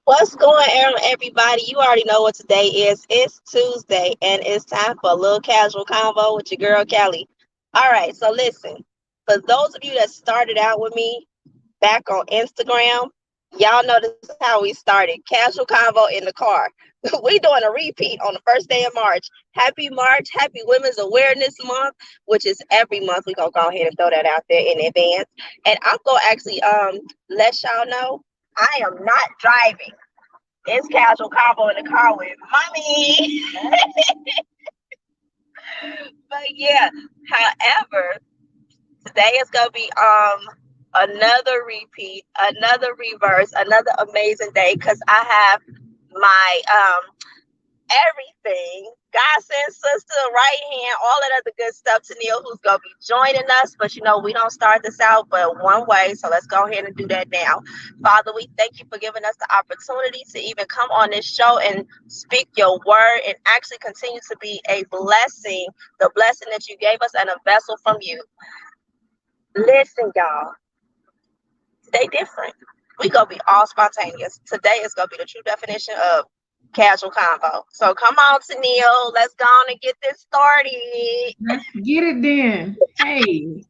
What's going on, everybody? You already know what today is. It's Tuesday, and it's time for a little casual convo with your girl, Kelli. All right, so listen, for those of you that started out with me back on Instagram, y'all know this is how we started. Casual convo in the car. We doing a repeat on the first day of March. Happy March, happy Women's Awareness Month, which is every month. We're gonna go ahead and throw that out there in advance. And I'm gonna actually let y'all know I am not driving. It's casual combo in the car with mommy. But yeah, however, today is gonna be another repeat, another reverse, another amazing day because I have my everything. Godsend sister, right hand, all that other good stuff to Neil, who's gonna be joining us. But we don't start this out but one way. So let's go ahead and do that now. Father, we thank you for giving us the opportunity to even come on this show and speak your word and actually continue to be a blessing, the blessing that you gave us and a vessel from you. Listen, y'all, today different. We gonna be all spontaneous. Today is gonna be the true definition of casual convo. So come on, Neil. Let's go on and get this started. Let's get it then. Hey,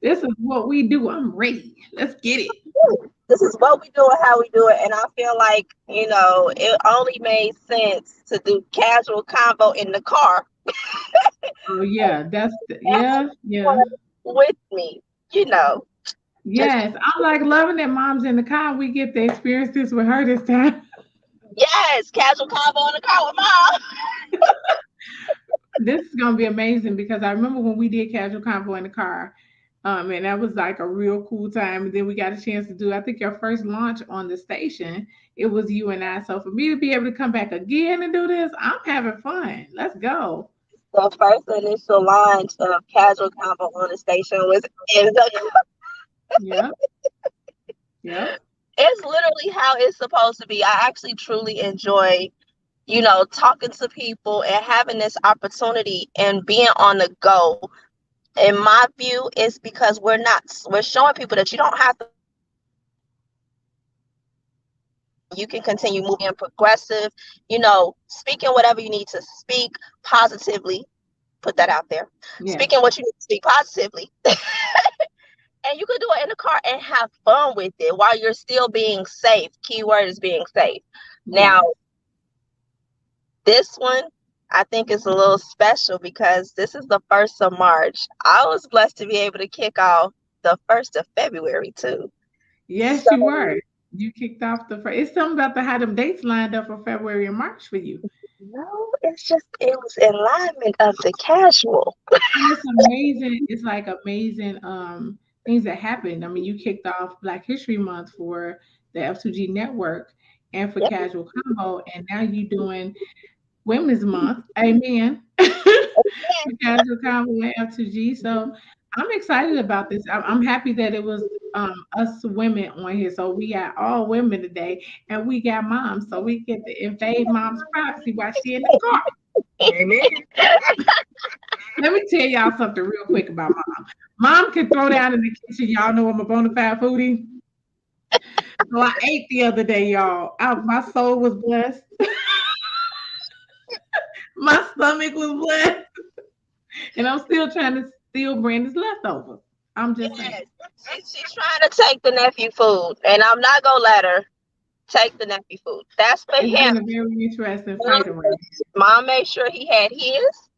this is what we do. I'm ready. Let's get it. This is what we do and how we do it. And I feel like, it only made sense to do casual convo in the car. Oh yeah, That's yeah. with me. Just Yes, I'm like loving that mom's in the car. We get to experience this with her this time. yes, casual convo in the car with mom. This is gonna be amazing because I remember when we did casual convo in the car, and that was like a real cool time. And then we got a chance to do, I think, your first launch on the station. It was you and I. So for me to be able to come back again and do this, I'm having fun. Let's go. The first initial launch of casual convo on the station was in the Yep, yep. it's literally how it's supposed to be. I actually truly enjoy, talking to people and having this opportunity and being on the go. In my view, it's because we're showing people that you don't have to. You can continue moving progressive, speaking whatever you need to speak positively. Put that out there. Yes. Speaking what you need to speak positively. And you can do it in the car and have fun with it while you're still being safe. Keyword is being safe. Now, Yes. this one, I think is a little special because this is the 1st of March. I was blessed to be able to kick off the 1st of February too. Yes, So, you were. You kicked off the first. It's something about the how them dates lined up for February and March for you. no, it's just, it was alignment of the casual. And it's amazing. It's like amazing things that happened. I mean, you kicked off Black History Month for the F2G network and for Yeah. Casual Combo, and now you doing Women's Month. Amen. For Casual Combo and F2G. So I'm excited about this. I'm happy that it was us women on here. So we got all women today, and we got moms. So we get to invade mom's privacy while she in the car. Amen. Let me tell y'all something real quick about mom. Mom can throw down in the kitchen. Y'all know I'm a bona fide foodie. So I ate the other day, y'all. My soul was blessed. My stomach was blessed. And I'm still trying to steal Brandon's leftovers. I'm just saying. Yes, she's trying to take the nephew food, and I'm not gonna let her take the nephew food. That's for It's him. been a very interesting fight around. Mom made sure he had his.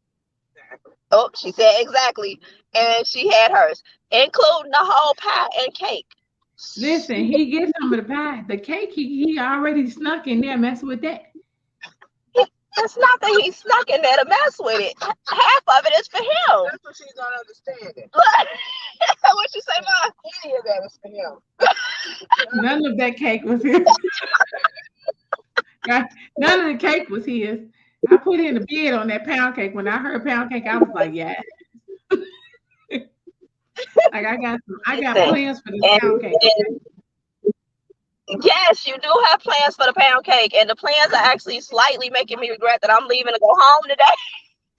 Oh, she said exactly. And she had hers, including the whole pie and cake. Listen, he gets some of the pie. The cake, he already snuck in there, messing with that. It's not that he snuck in there to mess with it. Half of it is for him. That's what she's not understanding. What you say, Mom? Any of that is for him. None of that cake was his. None of the cake was his. I put in a bid on that pound cake. When I heard pound cake, I was like, yeah. Like I got plans for this pound cake. Yes, you do have plans for the pound cake, and the plans are actually slightly making me regret that I'm leaving to go home today.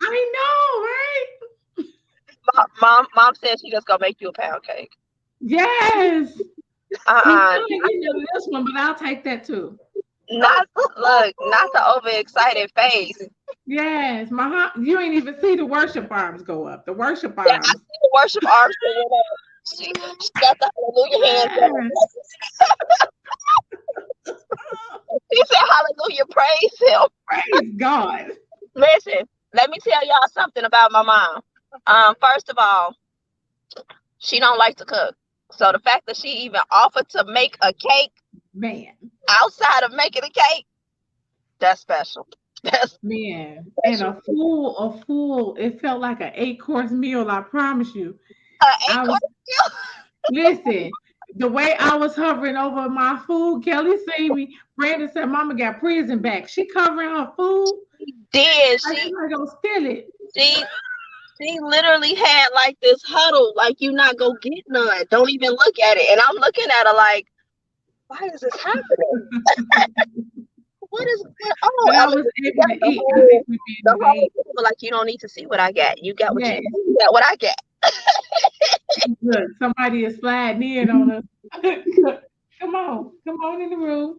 I know, right? Mom said she just gonna make you a pound cake. Yes. Uh-uh. I ain't getting this one, but I'll take that too. Not look, not the overexcited face. Yes, you ain't even see the worship arms go up. The worship Yeah, I arms. see the worship arms that went up. She got the hallelujah hands up. Yes. She said, hallelujah, praise him. Praise God. Listen, let me tell y'all something about my mom. First of all, she don't like to cook. So the fact that she even offered to make a cake, Man. outside of making a cake, that's special. That's Man. And a full, it felt like an 8-course meal, I promise you. an I was 8-course meal. Listen, the way I was hovering over my food, Kelly seen me. Brandon said, "Mama got prison back." She covering her food. Did I just she? like gonna steal it. She she literally had like this huddle, like you not go get none. Don't even look at it. And I'm looking at her like, why is this happening? What is what? Oh, But I Ellen, was you able got to eat. I think we being the whole delayed. table, like you don't need to see what I got. You got what Yes. you got what I got. Look, somebody is sliding in on us. Come on in the room.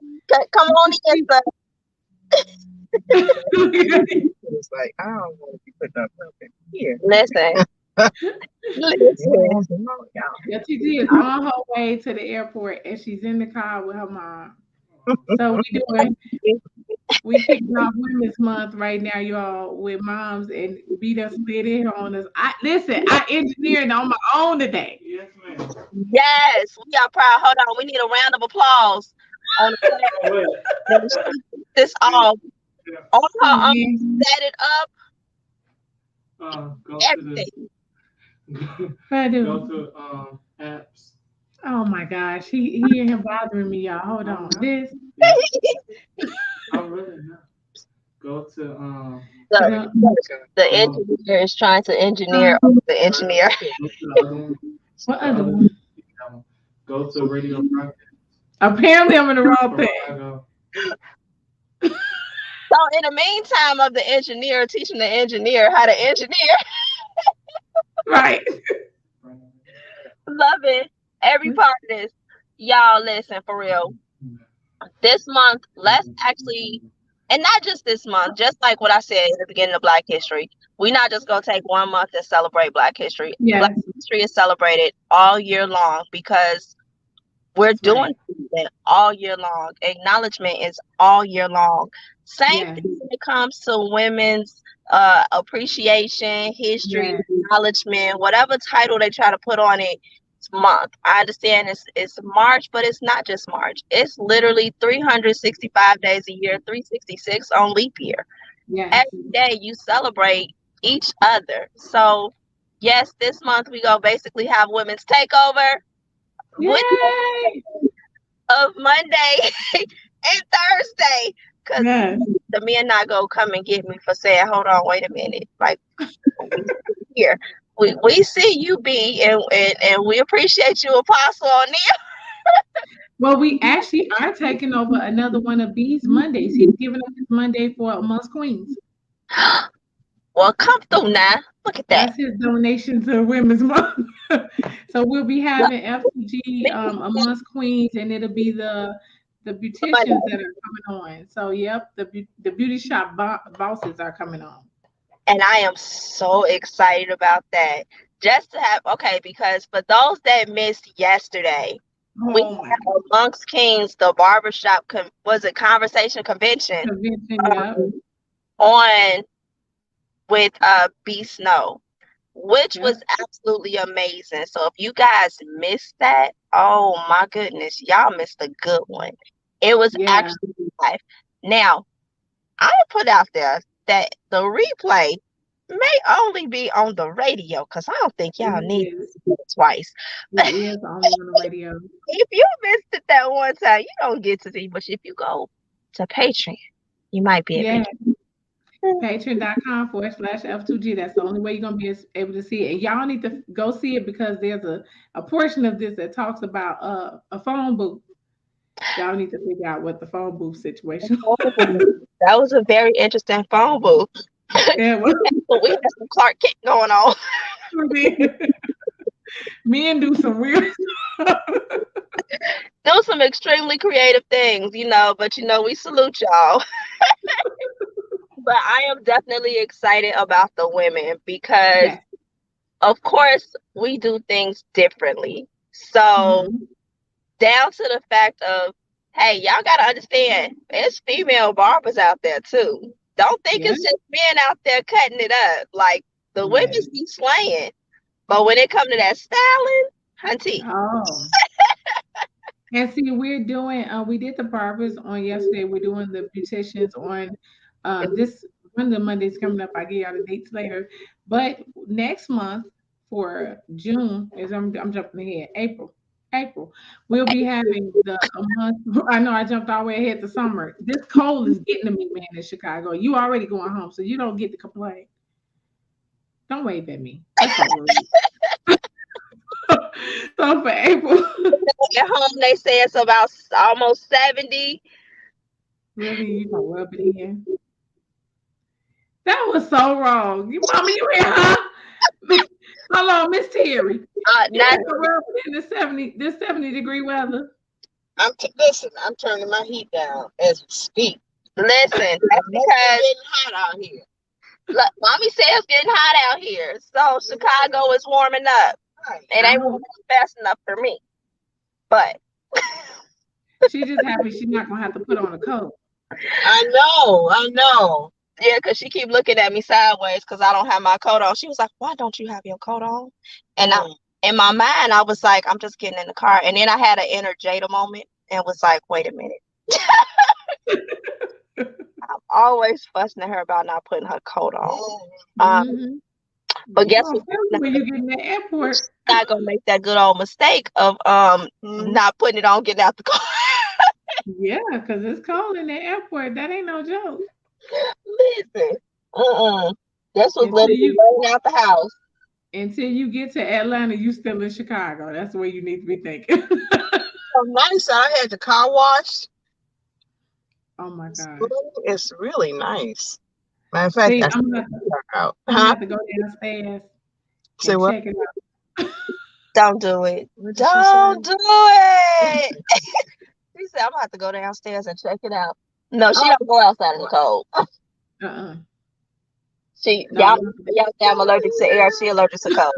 Come on in, son. It's like, I don't want to be putting up nothing here. Listen. Listen. Yeah, TG is on her way to the airport, and she's in the car with her mom. So we kicking off Women's Month right now, y'all, with moms, and we done split in on us. I engineered on my own today. Yes, ma'am. Yes, we are proud. Hold on, we need a round of applause on this all on her set it up. Go Everything. go to apps. Oh my gosh, he in here bothering me, y'all. Hold on, this. I'm really not. Go to The engineer is trying to engineer the engineer. Go to the other one. What other one? Go to radio broadcast. Apparently, I'm in the wrong thing. So in the meantime of the engineer teaching the engineer how to engineer. Right. Love it. Every part of this. Y'all listen, for real. This month, let's actually, and not just this month, just like what I said at the beginning of Black History, we're not just going to take one month and celebrate Black History. Yes. Black History is celebrated all year long because we're doing it all year long. Acknowledgement is all year long. Same thing when it comes to women's appreciation, history, acknowledgement, whatever title they try to put on it. Month. I understand it's March, but it's not just March. It's literally 365 days a year, 366 on leap year. Yes. Every day you celebrate each other. So yes, this month we go basically have women's takeover. Yay! Of Monday and Thursday. Because the men not go come and get me for saying, hold on, wait a minute. Like here. We see you, B, and we appreciate you, Apostle O'Neal. Well, we actually are taking over another one of B's Mondays. He's giving us his Monday for Amongst Queens. Well, come through now. Look at that. That's his donation to Women's Month. So we'll be having F2G Amongst Queens, and it'll be the beauticians that are coming on. So, yep, the beauty shop bosses are coming on. And I am so excited about that. Just to have, because for those that missed yesterday, we had Amongst Kings, the barbershop, conversation convention on with B Snow, which was absolutely amazing. So if you guys missed that, oh my goodness, y'all missed a good one. It was actually live. Now, I put out there that the replay may only be on the radio because I don't think y'all need it twice. It is only on the radio. If you missed it that one time, you don't get to see. But if you go to Patreon, you might be able to. Patreon.com/F2G. That's the only way you're going to be able to see it. And y'all need to go see it because there's a portion of this that talks about a phone booth. Y'all need to figure out what the phone booth situation was. That was a very interesting phone booth. Yeah, we had some Clark Kent going on. Men do some weird stuff. some extremely creative things, but we salute y'all. But I am definitely excited about the women because, Yes. of course, we do things differently. So, Mhm. down to the fact of, hey, y'all got to understand, there's female barbers out there too. Don't think Yes. it's just men out there cutting it up. Like, the women Yes. be slaying. But when it comes to that styling, hunty. Oh. And see, we're doing we did the barbers on yesterday. We're doing the beauticians on this one of the Mondays coming up. I get y'all the dates later. But next month for June is I'm jumping ahead. April. We'll be having the a month. I know I jumped all the way ahead to summer. This cold is getting to me, man, in Chicago. You already going home, so you don't get to complain. Don't wave at me. That's so rude. So for April, At home, they say it's about almost 70. really, you gonna rub it in? That was so wrong. You, mama, you hear her? Hello, Miss Terri. You Not had to rub it in this 70-degree weather. Listen, I'm turning my heat down as we speak. listen. That's It's because getting hot out here. look, mommy said it's getting hot out here, so Chicago is warming up. Right. It ain't warming up fast enough for me, but She just happy she's not gonna have to put on a coat. I know. yeah, because she keep looking at me sideways because I don't have my coat on. She was like, "Why don't you have your coat on?" And in my mind, I was like, "I'm just getting in the car." And then I had an inner Jada moment and was like, "Wait a minute." I'm always fussing at her about not putting her coat on. Mm-hmm. But You guess gonna what? feel it when you get in the airport. Not gonna make that good old mistake of not putting it on, getting out the car. Yeah, because it's cold in the airport. That ain't no joke. Listen, this was Until literally you running out the house. until you get to Atlanta, you still in Chicago. That's the way you need to be thinking. So nice. I had the car wash. Oh my gosh. It's really nice. Matter of fact, See, I should check out. I'm gonna Huh? have to go downstairs Say and what? check it out. Don't do it. What did she Don't say? do it. She said, I'm gonna have to go downstairs and check it out. No, she Oh, don't go outside in the cold. Uh-uh. She No, y'all say I'm allergic to air. She allergic to cold.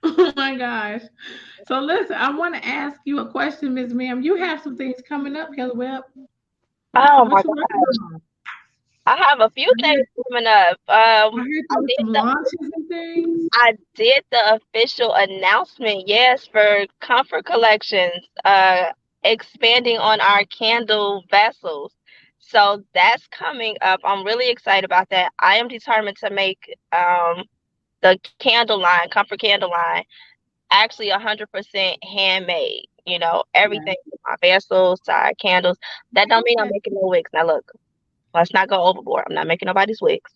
oh my gosh. So listen, I want to ask you a question, Miss Ma'am. You have some things coming up, Kelly Webb. Oh my What you working god. on? I have a few I heard, things coming up. I heard I there was did some the launches and things. I did the official announcement, yes, for Comfort Collections, expanding on our candle vessels. So that's coming up. I'm really excited about that. I am determined to make the candle line, Comfort candle line, actually 100% handmade. Yeah. Everything from our vessels to our candles. That don't mean I'm Okay. making no wigs. Now look, let's not go overboard. I'm not making nobody's wigs,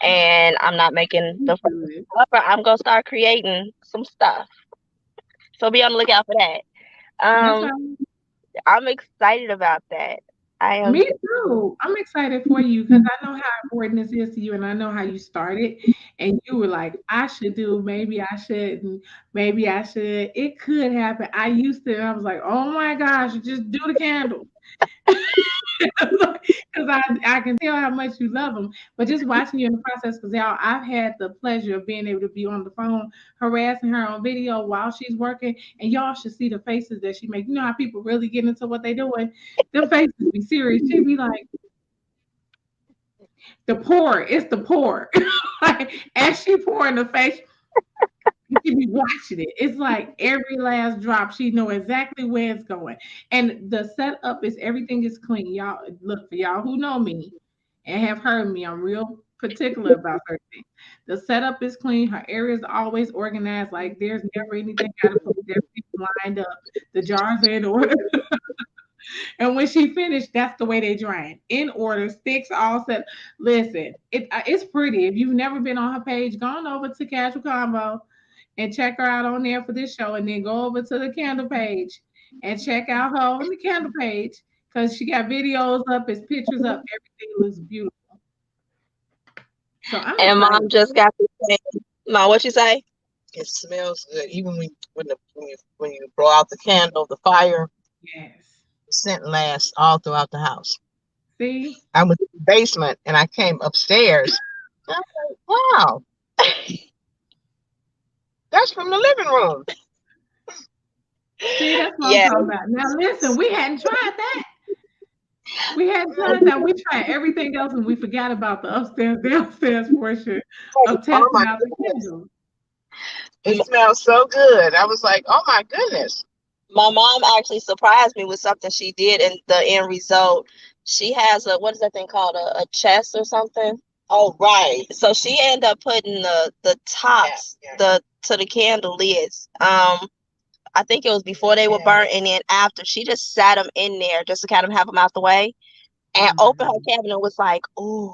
and I'm not making You the good. cover. I'm gonna start creating some stuff. So be on the lookout for that. That's Um, all. I'm excited about that. I am. Me too. I'm excited for you because I know how important this is to you, and I know how you started. And you were like, "I should do. Maybe I shouldn't. Maybe I should. It could happen." I used to, and I was like, "Oh my gosh, just do the candle." Because I can tell how much you love them. But just watching you in the process, because y'all, I've had the pleasure of being able to be on the phone harassing her on video while she's working, and y'all should see the faces that she makes. You know how people really get into what they're doing? Them faces be serious. She be like, the pour, it's the pour. Like, as she pouring the face, you should be watching it. It's like every last drop. She know exactly where it's going. And the setup is everything is clean. Y'all look for y'all who know me and have heard me. I'm real particular about certain things. The setup is clean. Her area is always organized. Like there's never anything out of place. Everything's lined up. The jars are in order. And when she finished, that's the way they drain. In order, sticks all set. Listen, it's pretty. If you've never been on her page, go on over to Casual Convo and check her out on there for this show, and then go over to the candle page and check out her on the candle page because she got videos up, it's pictures up, everything looks beautiful. So I'm And mom excited. just got to say, Mom, what you say? It smells good. Even when you blow out the candle, the fire, Yes. the scent lasts all throughout the house. See? I went to the basement and I came upstairs. I was like, wow, that's from the living room. See, that's what I'm Yeah. talking about. Now listen, we hadn't tried that. We hadn't tried that. We tried everything else and we forgot about the upstairs, downstairs portion of Oh testing my out the goodness. candles. It smells so good. I was like, oh my goodness. My mom actually surprised me with something she did in the end result. She has a, what is that thing called, a chest or something? Oh, right. So she ended up putting the tops, the to the candle lids. I think it was before they were burnt, and then after she just sat them in there just to kind of have them out the way, and opened her cabinet and was like, "Ooh,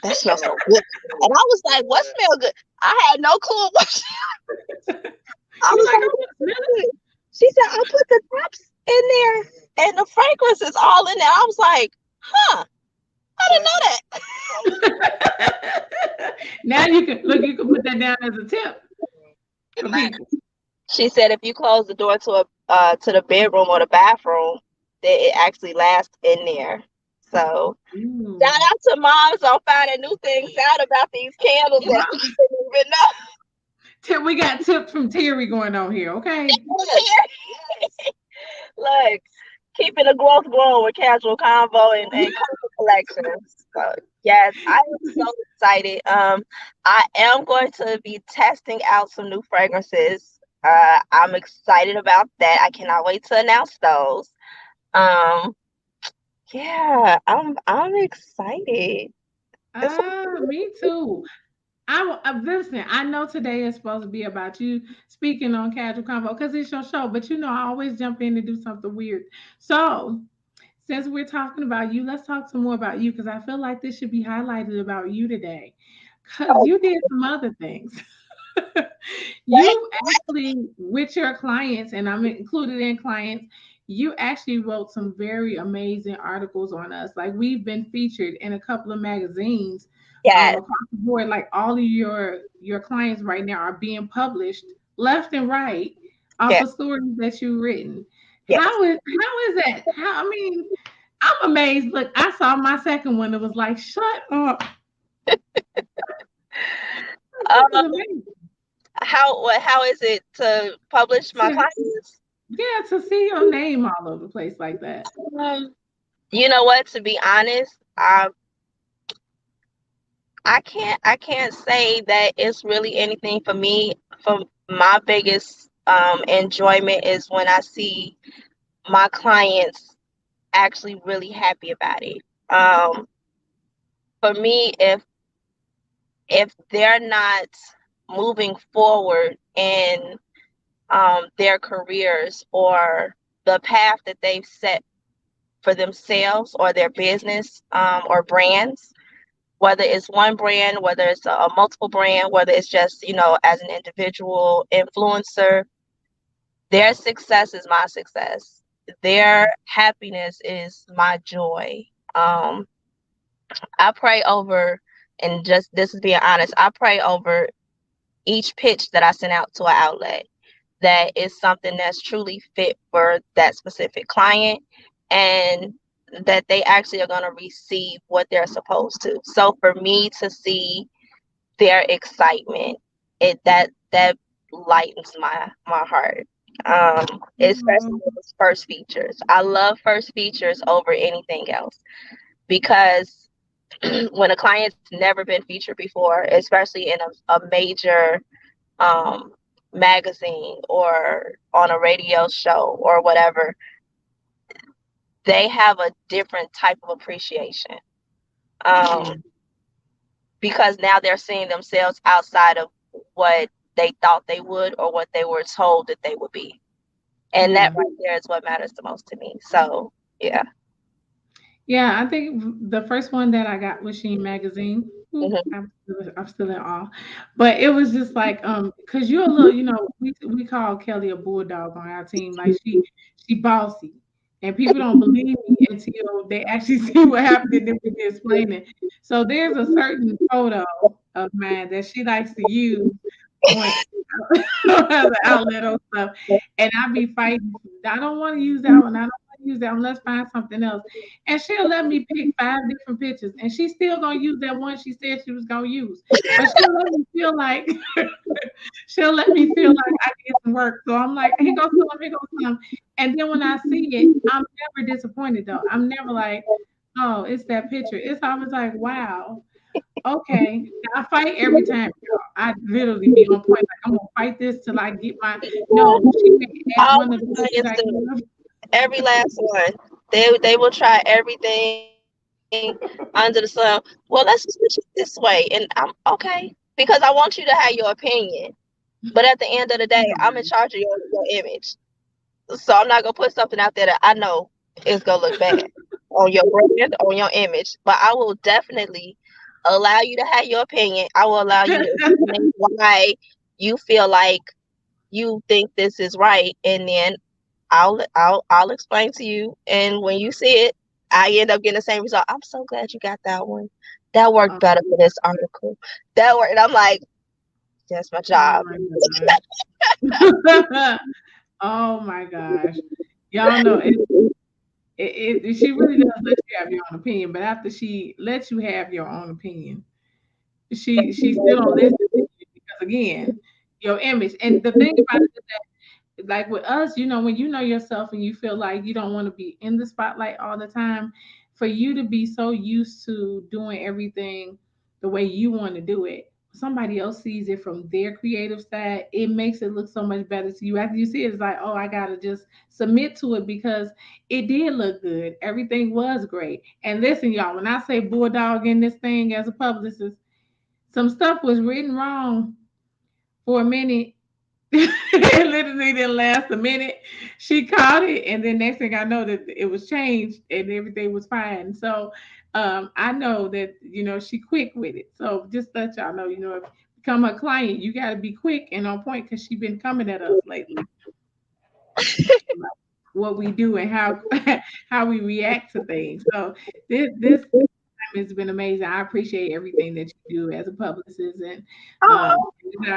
that smells so good." And I was like, "What smell good?" I had no clue what. I You was like, like, I "What want to smell smell good?" She said, "I put the tops in there, and the fragrance is all in there." I was like, "Huh? I didn't know that." it. Now you can look, you can put that down as a tip for people. She said if you close the door to the bedroom or the bathroom, that it actually lasts in there. So shout Ooh. out to moms on finding new things out about these candles that we didn't even We got tips from Terry going on here, okay? know. Look, keeping the growth growing with Casual Convo and Color Collections. So yes, I am so excited. I am going to be testing out some new fragrances. I'm excited about that. I cannot wait to announce those. Um, yeah, I'm excited. It's Me too. Listen. I know today is supposed to be about you speaking on Casual Convo because it's your show, but you know I always jump in and do something weird. So since we're talking about you, let's talk some more about you because I feel like this should be highlighted about you today because so you did some other things. You actually, with your clients, and I'm included in clients, you actually wrote some very amazing articles on us. Like we've been featured in a couple of magazines yes, across the board. Like all of your clients right now are being published left and right off yes, of stories that you've written. yes. How is that? How I mean, I'm amazed. Look, I saw my second one. It was like, shut up. This is Um, amazing. how is it to publish my To, clients? yeah, to see your name all over the place like that. Um, you know what? To be honest, I can't say that it's really anything for me. For my biggest enjoyment is when I see my clients actually really happy about it. Um, for me, if they're not moving forward in their careers or the path that they've set for themselves or their business or brands, whether it's one brand, whether it's a multiple brand, whether it's just, as an individual influencer, their success is my success. Their happiness is my joy. Um, I pray over, and just this is being honest, I pray over each pitch that I send out to an outlet that is something that's truly fit for that specific client and that they actually are going to receive what they're supposed to. So for me to see their excitement, that lightens my heart. Especially Oh, with those first features. I love first features over anything else because when a client's never been featured before, especially in a major um, magazine or on a radio show or whatever, they have a different type of appreciation. yeah. Um, because now they're seeing themselves outside of what they thought they would or what they were told that they would be. And that Yeah. right there is what matters the most to me. So, yeah. Yeah, I think the first one that I got was Sheen Magazine. Ooh, Hmm. I'm still in awe. But it was just like, because you're a little, we call Kelly a bulldog on our team. Like she bossy. And people don't believe me until they actually see what happened and then we can explain it. So there's a certain photo of mine that she likes to use point. I don't have the outlet on stuff, and I be fighting. I don't want to use that one. I don't want to use that one. Let's find something else. And she'll let me pick 5 different pictures, and she's still gonna use that one she said she was gonna use. But she'll let me feel like I did some work. So I'm like, here goes some, here goes some. And then when I see it, I'm never disappointed though. I'm never like, oh, it's that picture. It's always like, wow. Okay, now I fight every time, y'all. I literally be on point. Like I'm gonna fight this till I get my. No, she may add All one of the my pictures clients I do. give. Every last one. They will try everything under the sun. Well, let's switch it this way, and I'm okay because I want you to have your opinion. But at the end of the day, I'm in charge of your image, so I'm not gonna put something out there that I know is gonna look bad on your brand, on your image. But I will definitely allow you to have your opinion. I will allow you to explain why you feel like you think this is right, and then I'll explain to you. And when you see it, I end up getting the same result. I'm so glad you got that one. That worked Oh, better for this article. That worked. And I'm like, that's my oh job. my gosh. Oh my gosh. Y'all know she really does let you have your own opinion, but after she lets you have your own opinion, she still don't listen to you because again, your image. And the thing about it is that like with us, when you know yourself and you feel like you don't want to be in the spotlight all the time, for you to be so used to doing everything the way you want to do it, somebody else sees it from their creative side, it makes it look so much better to you. After you see it, it's like, oh, I gotta just submit to it because it did look good. Everything was great. And listen, y'all, when I say bulldog in this thing as a publicist, some stuff was written wrong for a minute. It literally didn't last a minute. She caught it, and then next thing I know that it was changed and everything was fine. So I know that she quick with it. So just let y'all know, if you become a client, you got to be quick and on point because she been coming at us lately. What we do and how how we react to things. So this time has been amazing. I appreciate everything that you do as a publicist and Oh, with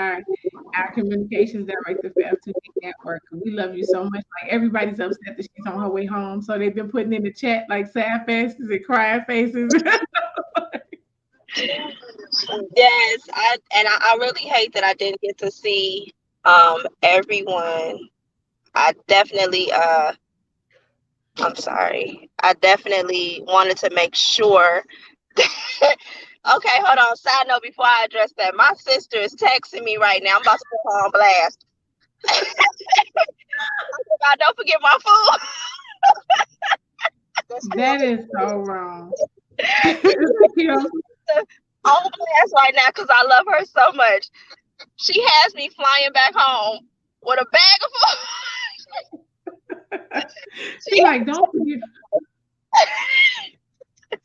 our communications director for F2G Network. We love you so much. Like everybody's upset that she's on her way home, so they've been putting in the chat like sad faces and crying faces. yes. I really hate that I didn't get to see everyone. I definitely I'm sorry. I definitely wanted to make sure. Okay, hold on. Side note before I address that, my sister is texting me right now. I'm about to put her on blast. Don't forget my food. That is so wrong. Is that Kim? On blast right now because I love her so much. She has me flying back home with a bag of food. She's like, don't forget.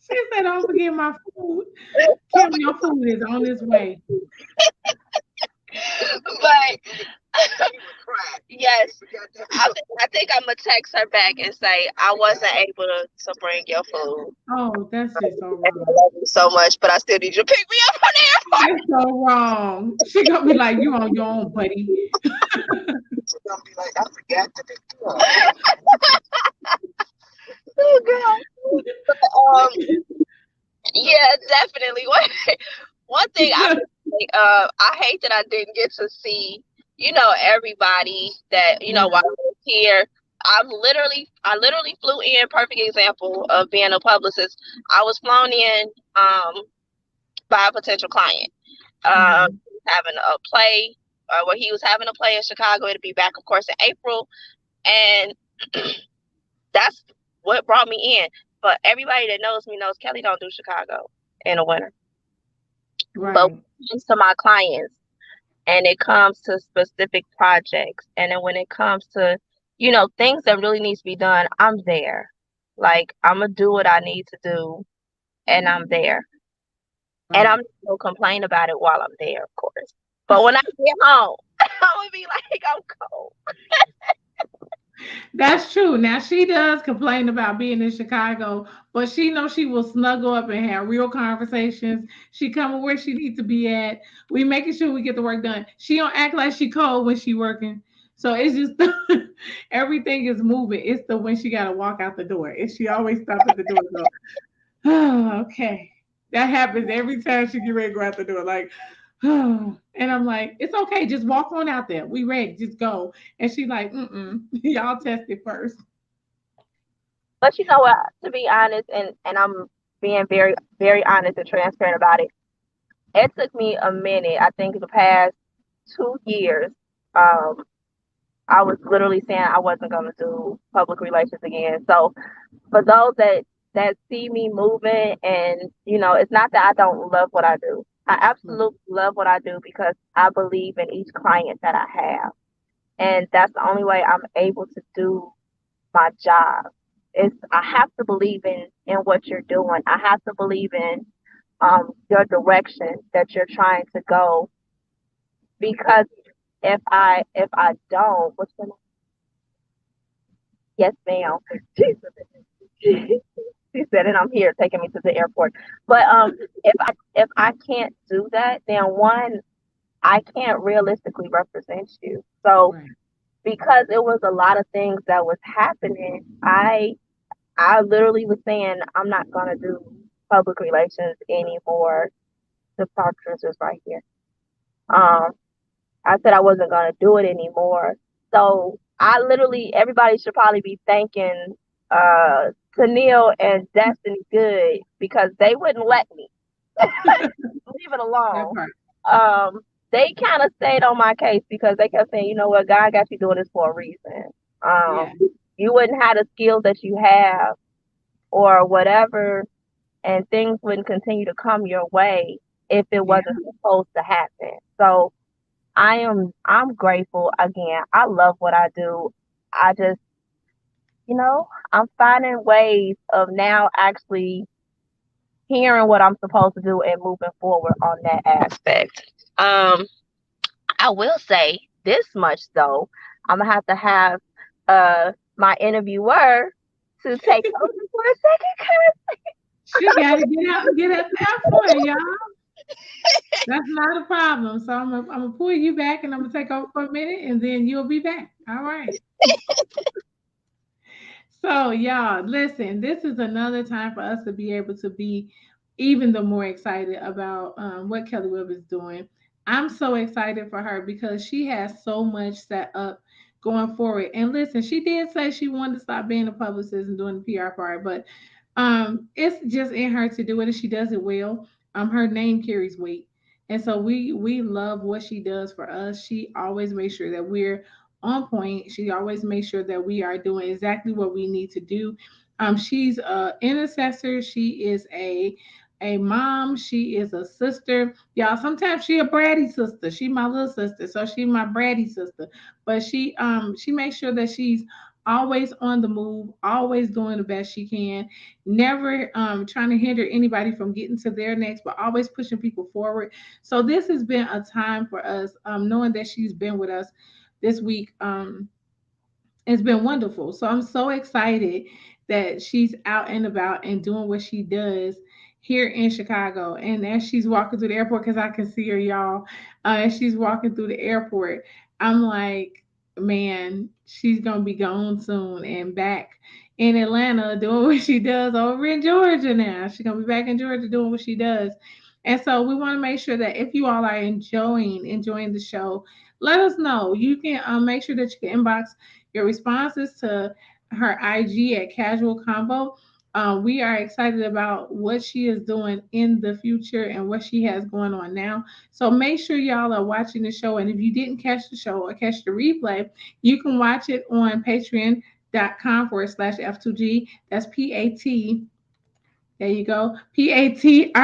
She said, don't forget my food. Kim, your food is on its way. But yes, I think I'm gonna text her back and say I wasn't able to bring your food. Oh, that's just so I wrong. love you so much, but I still need you to pick me up from the airport. That's so wrong. She gonna be like, you on your own, buddy. She's gonna be like, I forgot to pick you up. Oh god. Yeah, definitely. One thing I hate that I didn't get to see, everybody that, Yeah. while I was here. I literally flew in, perfect example of being a publicist. I was flown in by a potential client. Mhm. Having a play, where he was having a play in Chicago. It'll be back, of course, in April. And that's what brought me in. But everybody that knows me knows Kelli don't do Chicago in the winter. But when Right. it comes to my clients and it comes to specific projects, and then when it comes to, things that really needs to be done, I'm there. Like, I'm going to do what I need to do, and I'm there. And I'm Right. not going to complain about it while I'm there, of course. But when I get home, I'm going to be like, I'm cold. That's true. Now she does complain about being in Chicago, but she knows she will snuggle up and have real conversations. She coming where she needs to be at. We making sure we get the work done. She don't act like she cold when she working. So it's just everything is moving. It's the when she gotta walk out the door. And she always stop at the door and go, oh, okay. That happens every time she get ready to go out the door. Like, oh. And I'm like, it's okay. Just walk on out there. We ready. Just go. And she like, y'all test it first. But you know what? To be honest, and I'm being very very honest and transparent about it. It took me a minute. I think the past 2 years, um, I was literally saying I wasn't going to do public relations again. So for those that see me moving, and it's not that I don't love what I do. I absolutely love what I do because I believe in each client that I have, and that's the only way I'm able to do my job. It's I have to believe in what you're doing. I have to believe in your direction that you're trying to go, because if I don't, what's the yes, ma'am. She said, and I'm here taking me to the airport. But if I can't do that, then one, I can't realistically represent you. So Right. because it was a lot of things that was happening, I literally was saying I'm not gonna do public relations anymore. The doctors is right here. Um, I said I wasn't gonna do it anymore. So I literally, everybody should probably be thanking uh Ty'Nelle and Destiny Good, because they wouldn't let me leave it That alone. part. Um, they kind of stayed on my case because they kept saying, you know what, God got you doing this for a reason. Um, Yeah. you wouldn't have the skills that you have or whatever, and things wouldn't continue to come your way if it Yeah. wasn't supposed to happen. So I'm grateful again. I love what I do. I just, I'm finding ways of now actually hearing what I'm supposed to do and moving forward on that aspect. Um, I will say this much though. I'm gonna have my interviewer to take over for a second. She gotta get out and get at the airport, y'all. That's not a problem. So I'm gonna pull you back and I'm gonna take over for a minute and then you'll be back. All right. So, y'all, listen, this is another time for us to be able to be even the more excited about what Kelly Webb is doing. I'm so excited for her because she has so much set up going forward. And listen, she did say she wanted to stop being a publicist and doing the PR part, but it's just in her to do it, and she does it well. Her name carries weight. And so we love what she does for us. She always makes sure that we're on point. She always makes sure that we are doing exactly what we need to do. She's a intercessor. She is a mom. She is a sister. Y'all, sometimes she a bratty sister. She my little sister, so she my bratty sister. But she makes sure that she's always on the move, always doing the best she can, never trying to hinder anybody from getting to their next, but always pushing people forward. So this has been a time for us, knowing that she's been with us this week. It's been wonderful. So I'm so excited that she's out and about and doing what she does here in Chicago. And as she's walking through the airport, because I can see her, y'all, as she's walking through the airport, I'm like, man, she's going to be gone soon and back in Atlanta doing what she does over in Georgia now. She's going to be back in Georgia doing what she does. And so we want to make sure that if you all are enjoying the show, let us know. You can make sure that you can inbox your responses to her IG at Casual Combo. We are excited about what she is doing in the future and what she has going on now. So make sure y'all are watching the show. And if you didn't catch the show or catch the replay, you can watch it on patreon.com/slash F2G. That's PAT. There you go. Patreon.com/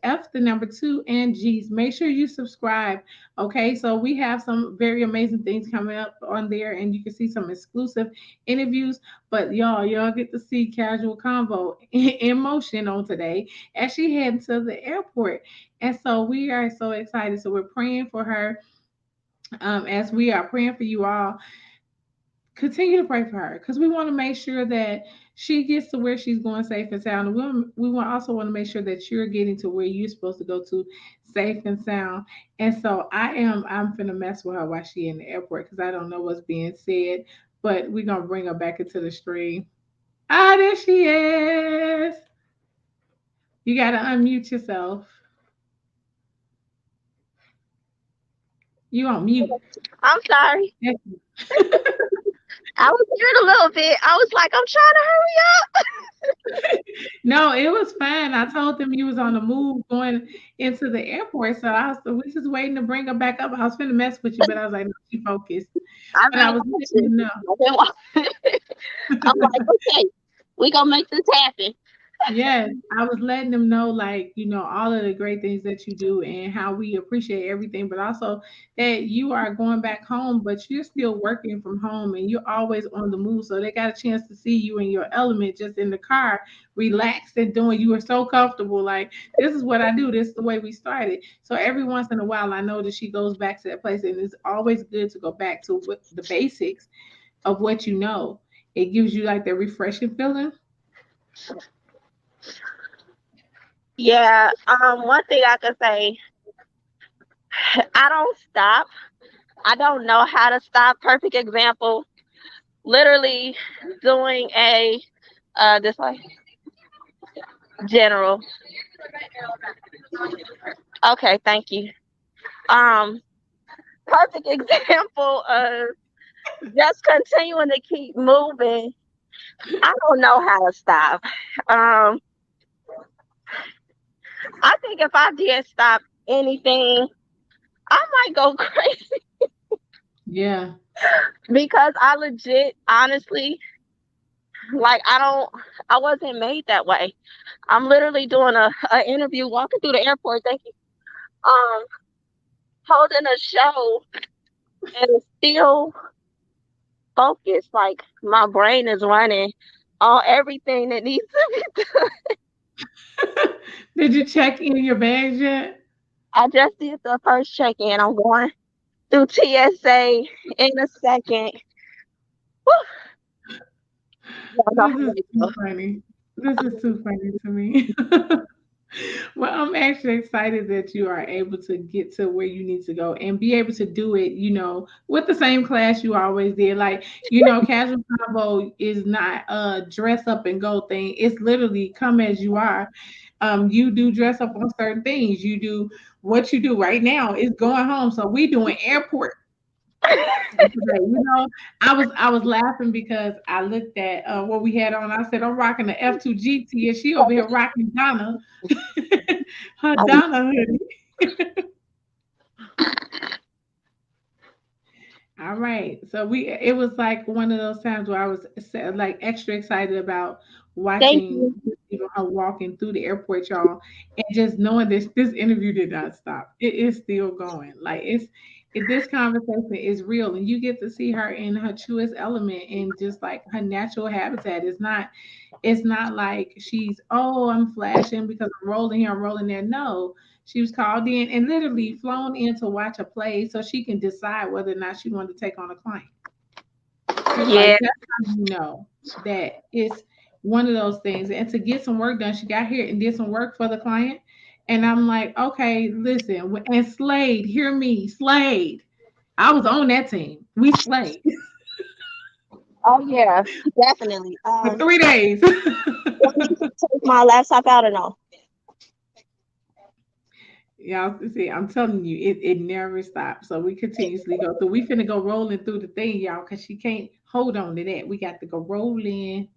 F, the number two, and G's. Make sure you subscribe. Okay. So we have some very amazing things coming up on there, and you can see some exclusive interviews. But y'all get to see Casual Convo in motion on today as she heads to the airport. And so we are so excited. So we're praying for her as we are praying for you all, continue to pray for her because we want to make sure that she gets to where she's going safe and sound. And also want to make sure that you're getting to where you're supposed to go to safe and sound. And so I'm finna mess with her while she in the airport because I don't know what's being said, but we're gonna bring her back into the stream. Ah, there she is. You gotta unmute yourself. You on mute. I'm sorry. Yes. I was scared a little bit. I was like, I'm trying to hurry up. No, it was fine. I told them you was on the move going into the airport, so we just waiting to bring her back up. I was finna mess with you, but I was like, no, she focused. I've But I been was letting watching. you know. I've been watching. I'm like, okay, we gonna make this happen. Yes, I was letting them know, like, all of the great things that you do and how we appreciate everything, but also that you are going back home, but you're still working from home and you're always on the move. So they got a chance to see you in your element just in the car, relaxed and doing. You are so comfortable. Like, this is what I do. This is the way we started. So every once in a while, I know that she goes back to that place, and it's always good to go back to what the basics of what you know. It gives you like that refreshing feeling. Yeah. One thing I could say, I don't stop. I don't know how to stop. Perfect example. Literally doing a this way general. Okay, thank you. Um, perfect example of just continuing to keep moving. I don't know how to stop. Um, I think if I did stop anything, I might go crazy Yeah. because I legit, honestly, like I wasn't made that way. I'm literally doing a interview, walking through the airport, thinking, um, holding a show, and still focused. Like my brain is running on everything that needs to be done. Did you check in your bags yet? I just did the first check-in. I'm going through TSA in a second. Whew, y'all know This how is they too go. funny. This is too funny to me. Well, I'm actually excited that you are able to get to where you need to go and be able to do it, with the same class you always did. Like, casual combo is not a dress up and go thing. It's literally come as you are. You do dress up on certain things. You do what you do right now is going home. So we doing airport today. I was laughing because I looked at what we had on. I said, I'm rocking the F2G and she over here rocking Donna, her Um, Donna hoodie. All right. So it was like one of those times where I was like extra excited about Thank watching you. her walking through the airport, y'all, and just knowing this interview did not stop. It is still going. Like this conversation is real, and you get to see her in her truest element and just like her natural habitat. It's not like she's, oh, I'm flashing because I'm rolling here, I'm rolling there. No, she was called in and literally flown in to watch a play so she can decide whether or not she wanted to take on a client. Like Yeah. that's how you know that it's one of those things. And to get some work done, she got here and did some work for the client. And I'm like, okay, listen, and Slade, hear me, Slade. I was on that team. We slayed Oh yeah, definitely. for 3 days. Want me to take my laptop out or no? Y'all see, I'm telling you, it never stops. So we continuously go through. We finna go rolling through the thing, y'all, because she can't hold on to that. We got to go rolling.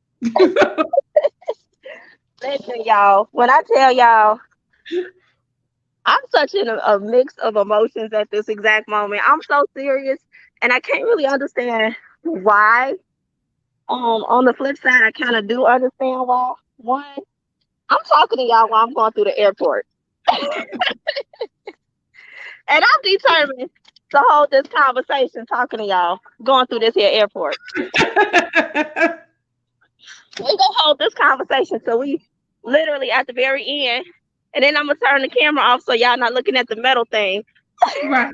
Listen, y'all. When I tell y'all, I'm such in a mix of emotions at this exact moment. I'm so serious, and I can't really understand why. On the flip side, I kind of do understand why. One, I'm talking to y'all while I'm going through the airport, and I'm determined to hold this conversation talking to y'all going through this here airport. We gonna hold this conversation so we literally at the very end, and then I'm gonna turn the camera off so y'all not looking at the metal thing. Right.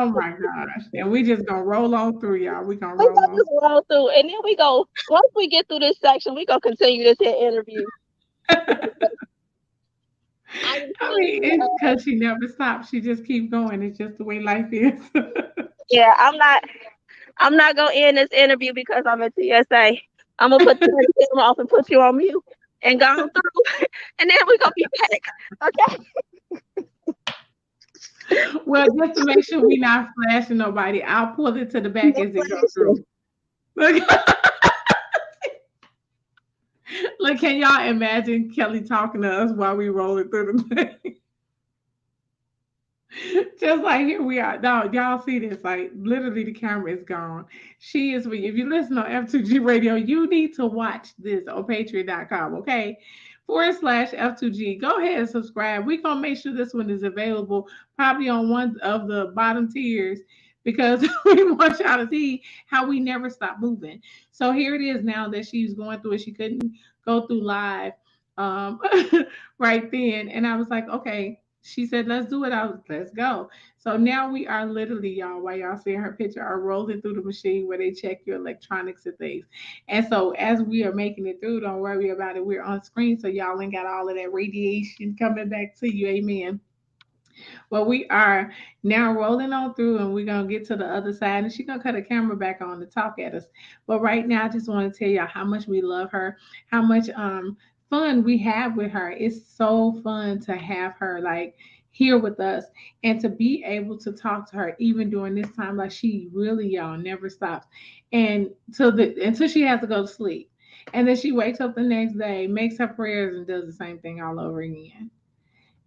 Oh my gosh. And we just gonna roll on through, y'all. We gonna We roll gonna on. just roll through, and then we go. Once we get through this section, we gonna continue this here interview. I was I telling mean, you, it's because she never stops. She just keeps going. It's just the way life is. yeah, I'm not gonna end this interview because I'm at TSA. I'm gonna put the camera off and put you on mute and go through, and then we gonna be back. Okay. Well, just to make sure we not flashing nobody, I'll pull it to the back No as it go flashing. through. Look, look, can y'all imagine Kelly talking to us while we rolling through the thing? Just like here we are. No, y'all see this. Like literally the camera is gone. She is if you listen on F2G radio, you need to watch this on patreon.com, okay? /F2G. Go ahead and subscribe. We're gonna make sure this one is available probably on one of the bottom tiers because we want y'all to see how we never stop moving. So here it is now that she's going through it. She couldn't go through live um right then. And I was like, okay, she said, let's do it. Let's go. So now we are literally, y'all, while y'all seeing her picture, are rolling through the machine where they check your electronics and things. And so as we are making it through, don't worry about it. We're on screen, so y'all ain't got all of that radiation coming back to you. Amen. Well, we are now rolling on through and we're going to get to the other side and she's going to cut the camera back on to talk at us. But right now, I just want to tell y'all how much we love her, how much fun we have with her. It's so fun to have her like here with us and to be able to talk to her even during this time. Like she really, y'all, never stops. And until she has to go to sleep. And then she wakes up the next day, makes her prayers, and does the same thing all over again.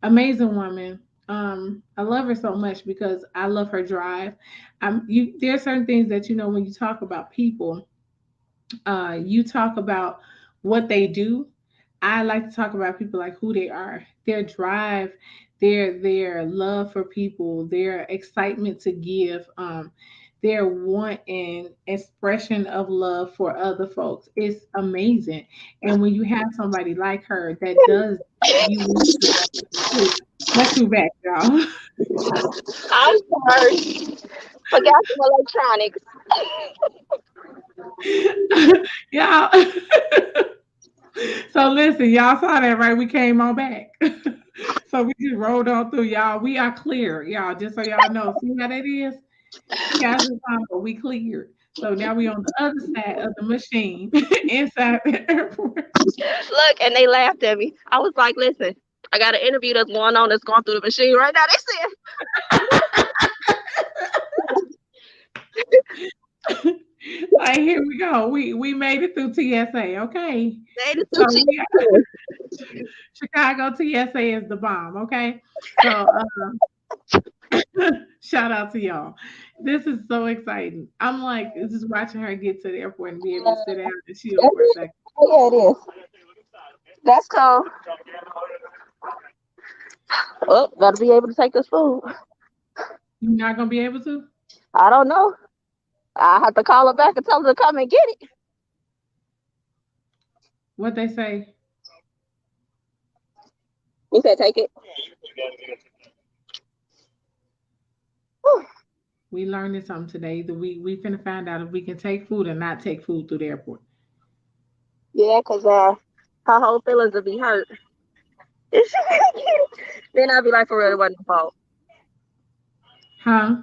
Amazing woman. I love her so much because I love her drive. There are certain things that when you talk about people, you talk about what they do. I like to talk about people like who they are, their drive, their love for people, their excitement to give, their want and expression of love for other folks. It's amazing. And when you have somebody like her that does that, you really do. Let's do back, y'all. I'm sorry. Forgot some electronics. Y'all. So listen, y'all saw that, right? We came on back. So we just rolled on through, y'all. We are clear, y'all. Just so y'all know. See how that is? Casual combo, we cleared. So now we on the other side of the machine inside the airport. Look, and they laughed at me. I was like, listen, I got an interview that's going on that's going through the machine right now. Like here we go. We made it through TSA. Okay. They said, So we Chicago TSA is the bomb. Okay. So shout out to y'all. This is so exciting. I'm like just watching her get to the airport and be able to sit down and chill for a second. yeah, it is. That's cool. Oh, gotta be able to take this food. You're not gonna be able to? I don't know. I have to call her back and tell her to come and get it. What they say? You said take it. Whew. We learned something today. That we finna find out if we can take food or not take food through the airport. Yeah, because her whole feelings will be hurt. Then I'll be like, for real, it wasn't the fault. Huh?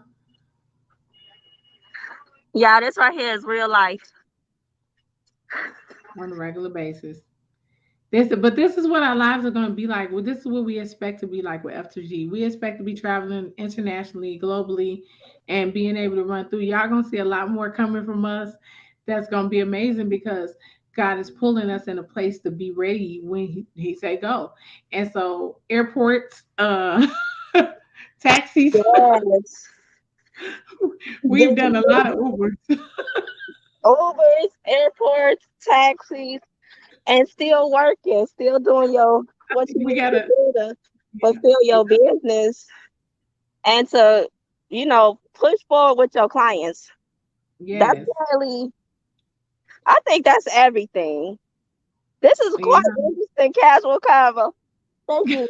Yeah, this right here is real life. On a regular basis. This is what our lives are going to be like. Well, this is what we expect to be like with F2G. We expect to be traveling internationally, globally, and being able to run through. Y'all going to see a lot more coming from us. That's going to be amazing because God is pulling us in a place to be ready when he say go. And so airports, taxis, Yes. we've done a lot of Ubers. Ubers, airports, taxis, and still working, still doing what you We need got to to, do to fulfill your business and to, push forward with your clients. That's yes. really, I think that's everything. This is quite Yeah. interesting casual convo. Thank you.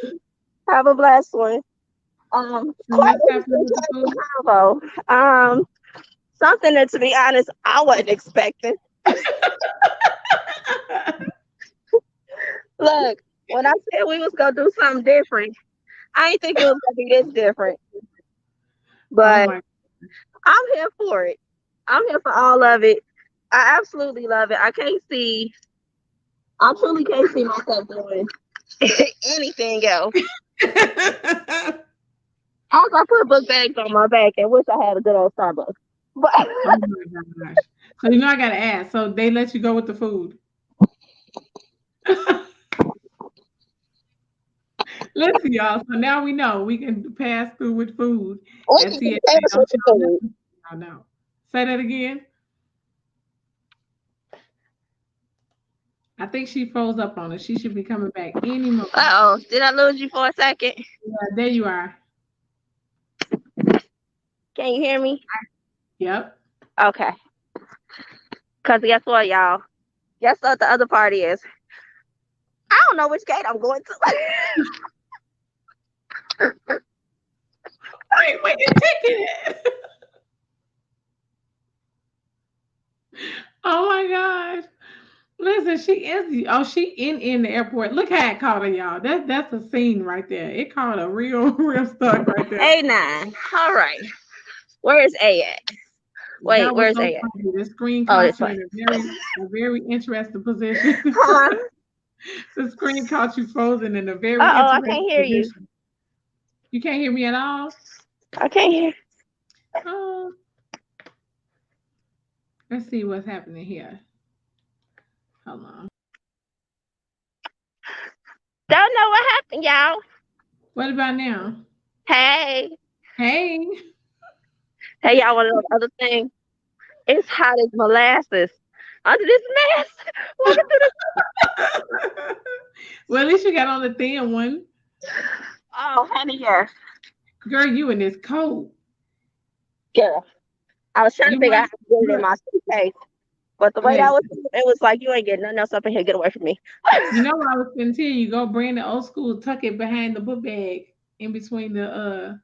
Have a blessed one. So Quite what's happening with the interesting food? combo. Something that, to be honest, I wasn't expecting. Look, when I said we was gonna do something different, I didn't think it was gonna be this different. Oh But my. I'm here for it. I'm here for all of it. I absolutely love it. I truly can't see myself doing anything else. As I put book bags on my back and wish I had a good old Starbucks. But Oh my gosh. So I gotta ask. So they let you go with the food. Listen, y'all. So now we know we can pass through with food we at can TSA. compare this with Don't the y'all food. know? I know. Say that again. I think she froze up on us. She should be coming back any moment. Uh-oh. Did I lose you for a second? Yeah, there you are. Can you hear me? Yep. Okay. Because guess what, y'all? Guess what the other part is? I don't know which gate I'm going to. Wait, you taking it? Oh my gosh. Listen, she is. Oh, she in the airport. Look how it caught her, y'all. That's a scene right there. It caught her real real stuck right there. A9. All right. Where is A at? Wait, That was where's so A at? funny. The screen Oh, this caught you way. in a very interesting position. Huh? The screen caught you frozen in a very Uh-oh, I interesting can't hear you. position. You can't hear me at all? I can't hear. Oh, let's see what's happening here. Hold on. Don't know what happened, y'all. What about now? Hey. Hey. Hey, y'all want to know the other thing? It's hot as molasses under this mess. Walking through this. Well, at least you got on the thin one. Oh, honey, yes. Girl, you in this coat. Girl, I was trying to You figure out might how to get it in look. my suitcase. But the way that was, Listen, it was like, you ain't getting nothing else up in here. Get away from me. you know what I was gonna tell you? Go bring the old school, tuck it behind the book bag in between Yeah, the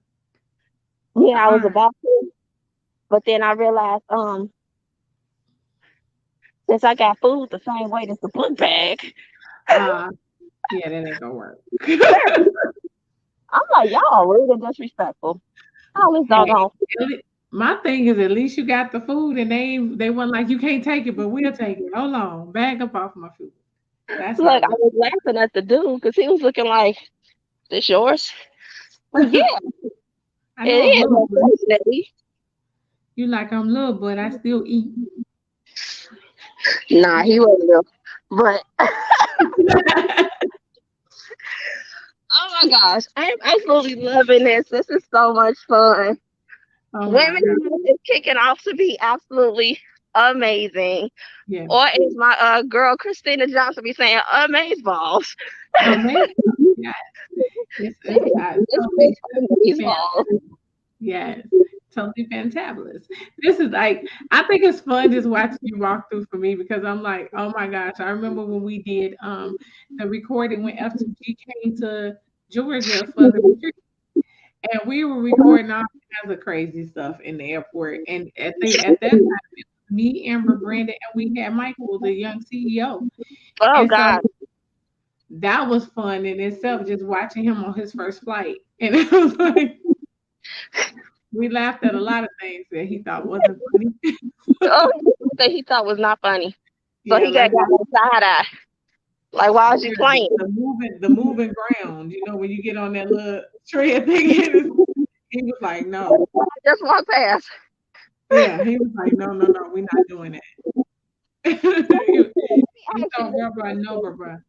I was arm. about to. But then I realized, since I got food the same weight as the book bag, Uh yeah, that ain't gonna work. I'm like, y'all rude and disrespectful. All this Hey, doggone. my thing is at least you got the food and they weren't like you can't take it, but we'll take it. Hold on, back up off my food. That's Look, I all. was laughing at the dude because he was looking like, this yours? Well, yeah, I it know I'm is, little, but unfortunately. you like I'm little, but I still eat. Nah, he wasn't real. But oh my gosh, I am absolutely loving this. This is so much fun. Oh my Women god. is kicking off to be absolutely amazing. Yeah. Or as my girl Christina Johnson be saying, amaze balls. Amazing. Yeah. It's totally Amaze fan. balls. Yes. Totally fantabulous. This is like I think it's fun just watching you walk through for me because I'm like, oh my gosh. I remember when we did the recording when F2G came to Georgia for the retreat. And we were recording all kinds of crazy stuff in the airport. And at that time, it was me, Amber, Brandon, and we had Michael, the young CEO. Oh And so God. that was fun in itself, just watching him on his first flight. And it was like we laughed at a lot of things that he thought wasn't funny. Oh, that he thought was not funny. So Yeah, he got like a side eye. Like, why was you yeah, playing? the moving ground. You know, when you get on that little tread thing, he was like, no. Just walk past. Yeah, he was like, no, no, no, we're not doing that. He told Barbara, no, Barbara.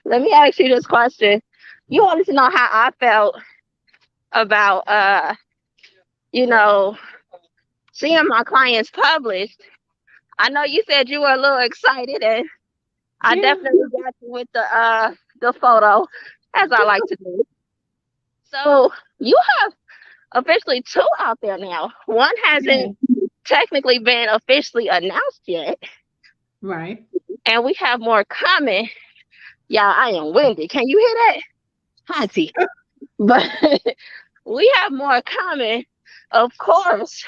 Let me ask you this question. You wanted to know how I felt about you know, seeing my clients published. I know you said you were a little excited, and I Yeah, definitely got you with the photo, as I like to do. So you have officially two out there now. One yeah, hasn't technically been officially announced yet, right. and we have more coming. Y'all, I am winded. Can you hear that? Hunty. But we have more in common, of course.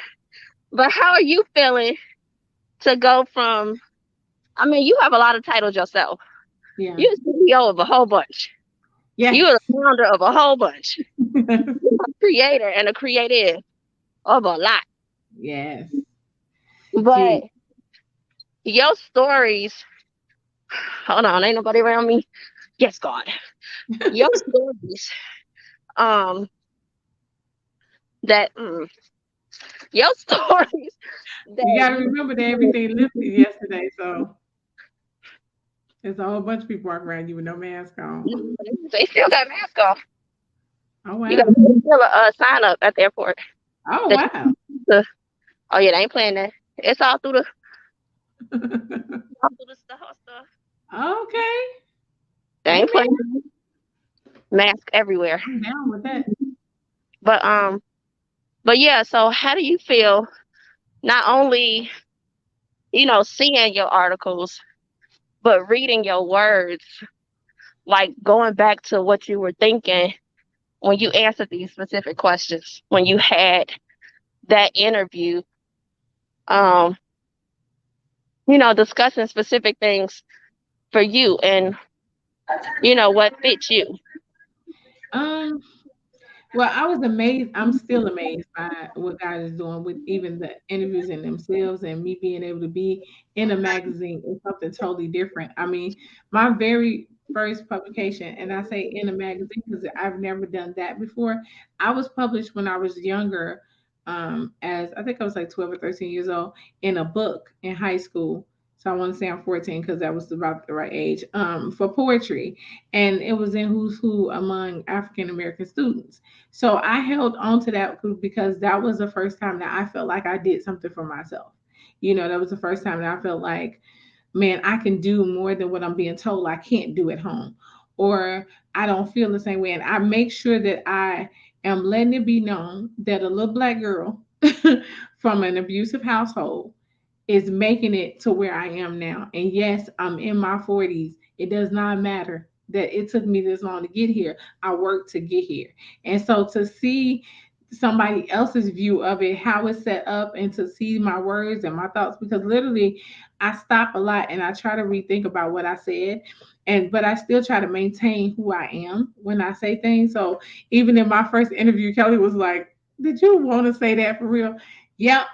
But how are you feeling to go from? I mean, you have a lot of titles yourself. Yeah. You're the CEO of a whole bunch. You're Yes. the founder of a whole bunch. A creator and a creative of a lot. Yes. But Gee. your stories, hold on, ain't nobody around me. Yes, God. Your stories, um, that your stories You that got to you remember that everything lifted yesterday, so there's a whole bunch of people walking around you with no mask on. they still got masks on. Oh You got wow. to still a sign up at the airport Oh that wow. you, oh yeah, they ain't playing that. It's all through the whole stuff. Okay. They ain't Amen. playing mask everywhere. I'm down with that. But but yeah. So how do you feel? Not only seeing your articles, but reading your words, like going back to what you were thinking when you answered these specific questions, when you had that interview, um, discussing specific things for you and what fits you. Um, well, I was amazed. I'm still amazed by what God is doing with even the interviews in themselves and me being able to be in a magazine is something totally different. I mean, my very first publication, and I say in a magazine because I've never done that before. I was published when I was younger, as I think I was like 12 or 13 years old in a book in high school. So I want to say I'm 14 because that was about the right age, for poetry. And it was in Who's Who among African American students. So I held on to that because that was the first time that I felt like I did something for myself. That was the first time that I felt like, man, I can do more than what I'm being told I can't do at home. Or I don't feel the same way. And I make sure that I am letting it be known that a little black girl from an abusive household is making it to where I am now. And yes, I'm in my 40s. It does not matter that it took me this long to get here. I worked to get here. And so to see somebody else's view of it, how it's set up, and to see my words and my thoughts, because literally I stop a lot and I try to rethink about what I said. But I still try to maintain who I am when I say things. So even in my first interview, Kelly was like, "Did you want to say that for real?" Yep.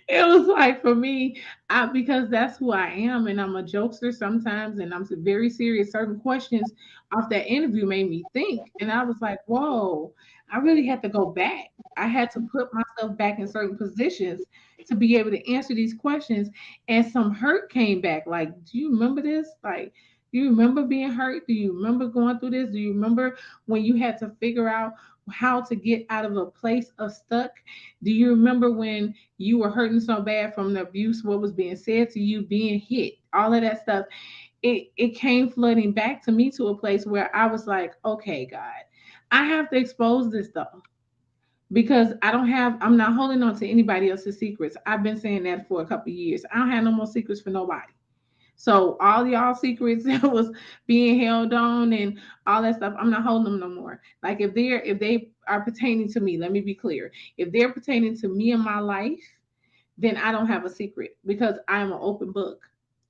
It was like for me, because that's who I am, and I'm a jokester sometimes, and I'm very serious. Certain questions off that interview made me think, and I was like, "Whoa!" I really had to go back. I had to put myself back in certain positions to be able to answer these questions, and some hurt came back. Like, do you remember this? Like, do you remember being hurt? Do you remember going through this? Do you remember when you had to figure out how to get out of a place of stuck? Do you remember when you were hurting so bad from the abuse, what was being said to you, being hit, all of that stuff? It came flooding back to me to a place where I was like, okay, God, I have to expose this stuff because I'm not holding on to anybody else's secrets. I've been saying that for a couple of years. I don't have no more secrets for nobody. So all y'all secrets that was being held on and all that stuff, I'm not holding them no more. Like if they are pertaining to me, let me be clear. If they're pertaining to me and my life, then I don't have a secret because I'm an open book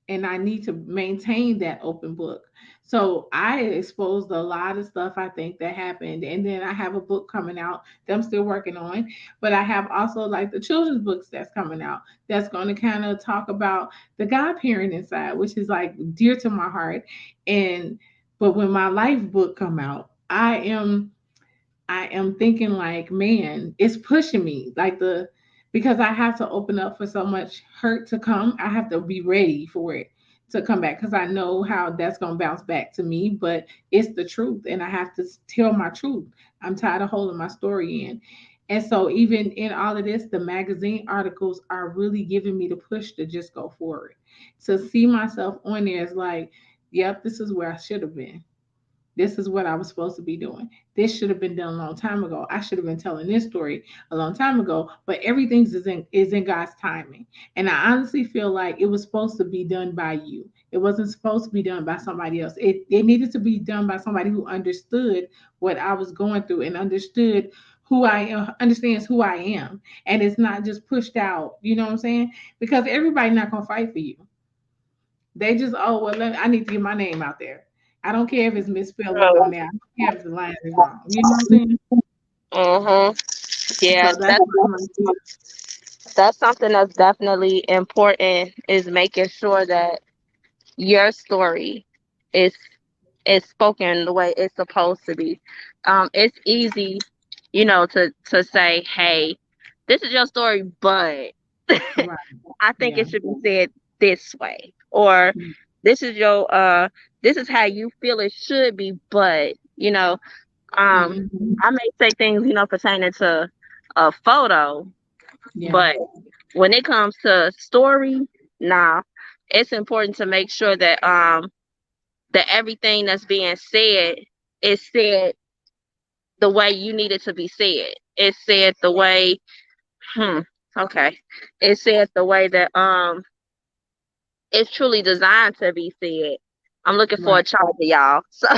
and I need to maintain that open book. So I exposed a lot of stuff I think that happened. And then I have a book coming out that I'm still working on. But I have also like the children's books that's coming out that's going to kind of talk about the godparenting side, which is like dear to my heart. And but when my life book come out, I am thinking like, man, it's pushing me like the because I have to open up for so much hurt to come. I have to be ready for it to come back because I know how that's gonna bounce back to me. But it's the truth, and I have to tell my truth. I'm tired of holding my story in. And so, even in all of this, the magazine articles are really giving me the push to just go forward. To see myself on there is like, yep, this is where I should have been. This is what I was supposed to be doing. This should have been done a long time ago. I should have been telling this story a long time ago. But everything is in God's timing, and I honestly feel like it was supposed to be done by you. It wasn't supposed to be done by somebody else. It needed to be done by somebody who understood what I was going through and understood who I am, understands who I am, and it's not just pushed out. You know what I'm saying? Because everybody's not gonna fight for you. They just, oh well, I need to get my name out there. I don't care if it's misspellings on there. I don't care if the line is wrong. You know what I'm saying? Yeah, So that's what I'm like. that's something that's definitely important is making sure that your story is is spoken the way it's supposed to be. It's easy, to say, "Hey, this is your story, but Right. I think Yeah. it should be said this way," or "This is your this is how you feel it should be," but Mm-hmm. I may say things, pertaining to a photo, Yeah. but when it comes to story, nah, it's important to make sure that everything that's being said is said the way you need it to be said. It's said the way, hmm, okay. It's said the way that it's truly designed to be said. I'm looking for a Right. charger, y'all. So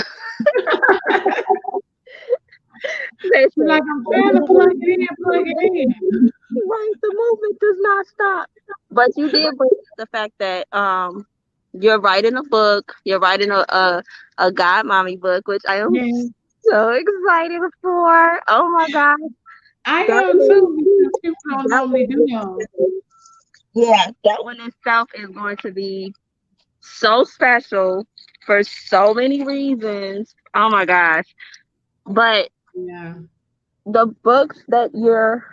You're listen, like, I'm trying to plug it in, plug it in. right, the movement does not stop. But you did bring up the fact that you're writing a book, you're writing a God Mommy book, which I am Yeah. so excited for. Oh my God. I That am one, too, because people don't that normally do those. one, yeah, that one itself is going to be so special for so many reasons. Oh my gosh. But Yeah. the books that you're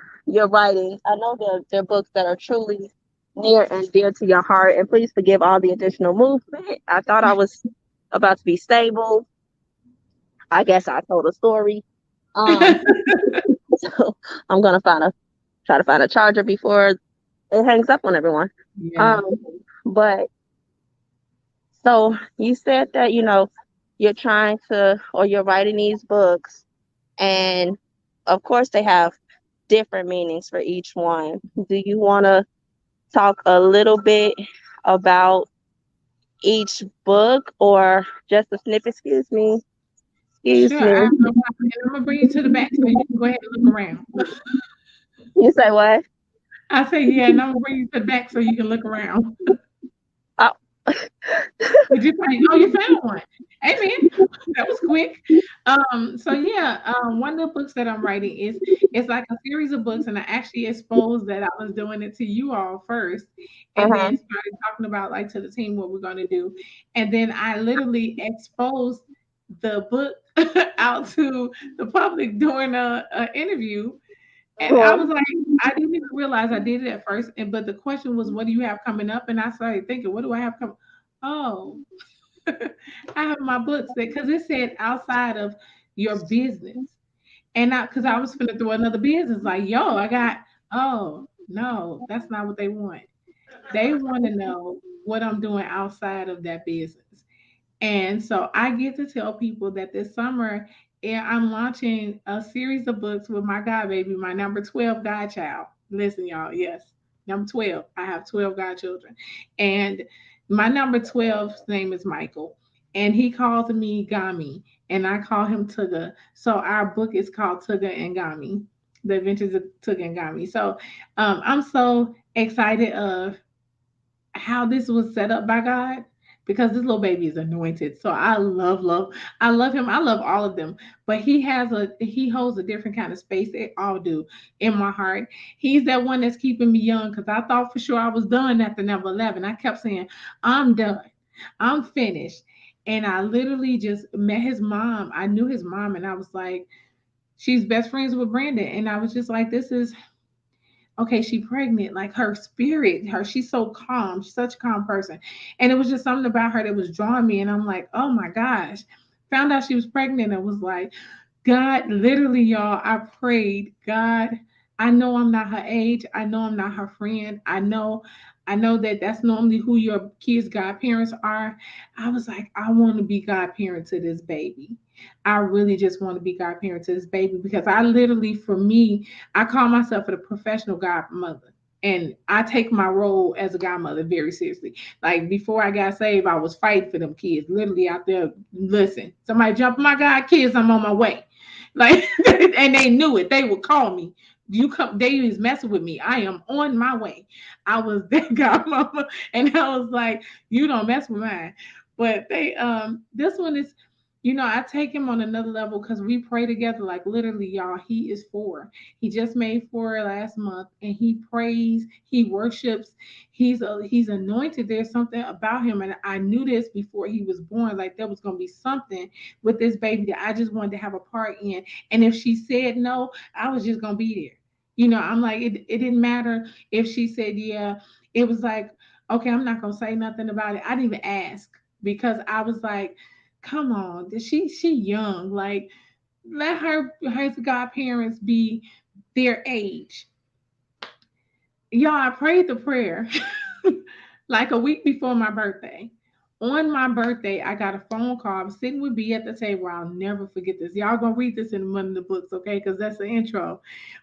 writing, I know they're books that are truly near and dear to your heart. And please forgive all the additional movement. I thought I was about to be stable. I guess I told a story. Um, so I'm gonna try to find a charger before it hangs up on everyone. Yeah. Um, but so you said that you're trying to, or you're writing these books, and of course they have different meanings for each one. Do you want to talk a little bit about each book, or just a snippet? Excuse Sure, I me. have no problem. And I'm gonna bring you to the back so you can go ahead and look around. You say what? I say, yeah, and I'm gonna bring you to the back so you can look around. Oh. Did you find? Oh, you found one. Amen. That was quick. So yeah, one of the books that I'm writing is it's like a series of books, and I actually exposed that I was doing it to you all first, and Uh-huh. then started talking about like to the team what we're gonna do, and then I literally exposed the book out to the public during a interview, and I was Uh-huh. like, I didn't even realize I did it at first, and but the question was, what do you have coming up? And I started thinking, what do I have coming? Oh, I have my books that because it said outside of your business. And I because I was finna throw another business, like, yo, I got oh no, that's not what they want. They want to know what I'm doing outside of that business. And so I get to tell people that this summer I'm launching a series of books with my god baby, my number 12 godchild. Listen, y'all, yes, number 12. I have 12 godchildren. And my number 12's name is Michael. And he calls me Gami, and I call him Tuga. So our book is called Tuga and Gami, The Adventures of Tuga and Gami. So I'm so excited of how this was set up by God, because this little baby is anointed. So I love him. I love all of them, but he holds a different kind of space. They all do in my heart. He's that one that's keeping me young, because I thought for sure I was done after number 11. I kept saying, I'm done. I'm finished. And I literally just met his mom. I knew his mom, and I was like, she's best friends with Brandon. And I was just like, this is okay, she pregnant, like her spirit, she's so calm, she's such a calm person. And it was just something about her that was drawing me. And I'm like, oh my gosh. Found out she was pregnant and was like, God, literally, y'all, I prayed, God, I know I'm not her age. I know I'm not her friend. I know that that's normally who your kids' godparents are. I was like, I want to be godparent to this baby. I really just want to be godparent to this baby, because I literally, for me, I call myself a professional godmother. And I take my role as a godmother very seriously. Like before I got saved, I was fighting for them kids, literally out there. Listen, somebody jump my god kids, I'm on my way. Like, and they knew it. They would call me. You come, they was messing with me. I am on my way. I was that godmama, and I was like, you don't mess with mine. But they, this one is, I take him on another level because we pray together. Like literally, y'all, he is 4. He just made 4 last month, and he prays, he worships, he's anointed. There's something about him, and I knew this before he was born. Like there was gonna be something with this baby that I just wanted to have a part in. And if she said no, I was just gonna be there. I'm like, it didn't matter if she said yeah. It was like, okay, I'm not gonna say nothing about it. I didn't even ask because I was like, come on, she young. Like let her godparents be their age. Y'all, I prayed the prayer like a week before my birthday. On my birthday, I got a phone call. I was sitting with B at the table. I'll never forget this. Y'all gonna read this in one of the books, okay? Because that's the intro.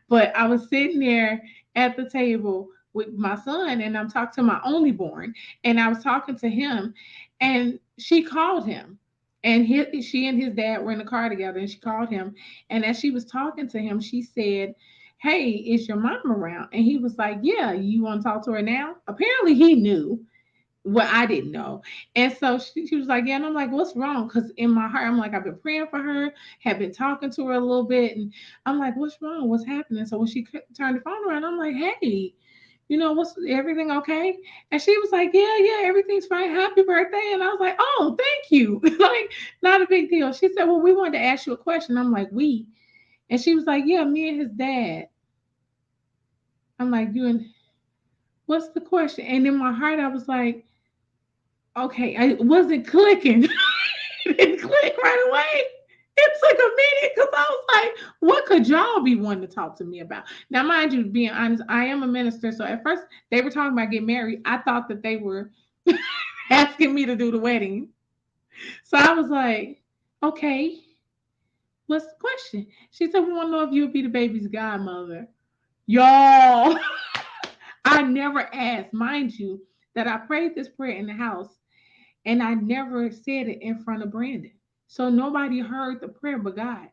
But I was sitting there at the table with my son, and I'm talking to my only born, and I was talking to him, and she called him. And she and his dad were in the car together, and she called him. And as she was talking to him, she said, hey, is your mom around? And he was like, yeah, you want to talk to her now? Apparently he knew what I didn't know. And so she was like, yeah. And I'm like, what's wrong? Because in my heart, I'm like, I've been praying for her, have been talking to her a little bit. And I'm like, what's wrong? What's happening? So when she turned the phone around, I'm like, hey, what's everything okay? And she was like, yeah, everything's fine. Happy birthday. And I was like, oh, thank you. Like, not a big deal. She said, well, we wanted to ask you a question. I'm like, we. And she was like, yeah, me and his dad. I'm like, you and what's the question? And in my heart, I was like, okay, I wasn't clicking. It didn't click right away. It took a minute because I was like, what could y'all be wanting to talk to me about? Now, mind you, being honest, I am a minister. So at first they were talking about getting married. I thought that they were asking me to do the wedding. So I was like, okay, what's the question? She said, we want to know if you'll be the baby's godmother. Y'all, I never asked, mind you, that I prayed this prayer in the house and I never said it in front of Brandon. So nobody heard the prayer but God.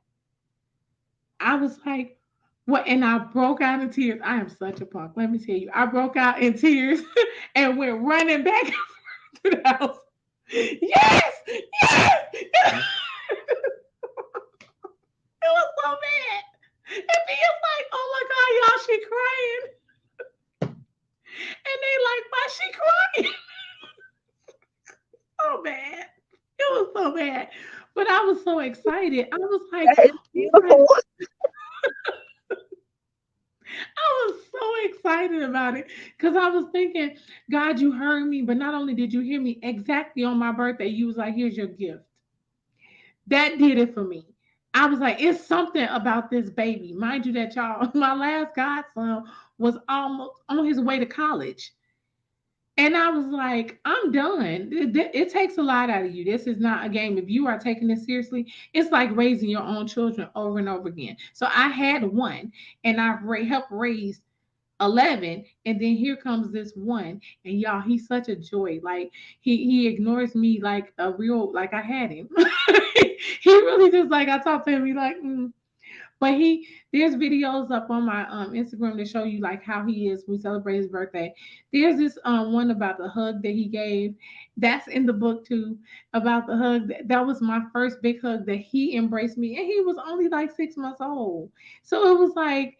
I was like, what? And I broke out in tears. I am such a punk. Let me tell you, I broke out in tears and went running back to the house. Yes, yes. It was so bad. And me is like, oh my God, y'all, she crying. And they like, why she crying? So bad. It was so bad. But I was so excited. I was like, That is oh my, beautiful. I was so excited about it because I was thinking, God, you heard me, but not only did you hear me exactly on my birthday, you was like, here's your gift. That did it for me. I was like, it's something about this baby. Mind you, that y'all, my last godson was almost on his way to college. And I was like, I'm done. It takes a lot out of you. This is not a game. If you are taking this seriously, it's like raising your own children over and over again. So I had one, and I've helped raise 11, and then here comes this one. And y'all, he's such a joy. Like he ignores me like a real, like I had him. He really just like, I talk to him, he like, but there's videos up on my Instagram to show you like how he is. We celebrate his birthday. There's this one about the hug that he gave. That's in the book too, about the hug. That was my first big hug that he embraced me, and he was only like 6 months old. So it was like,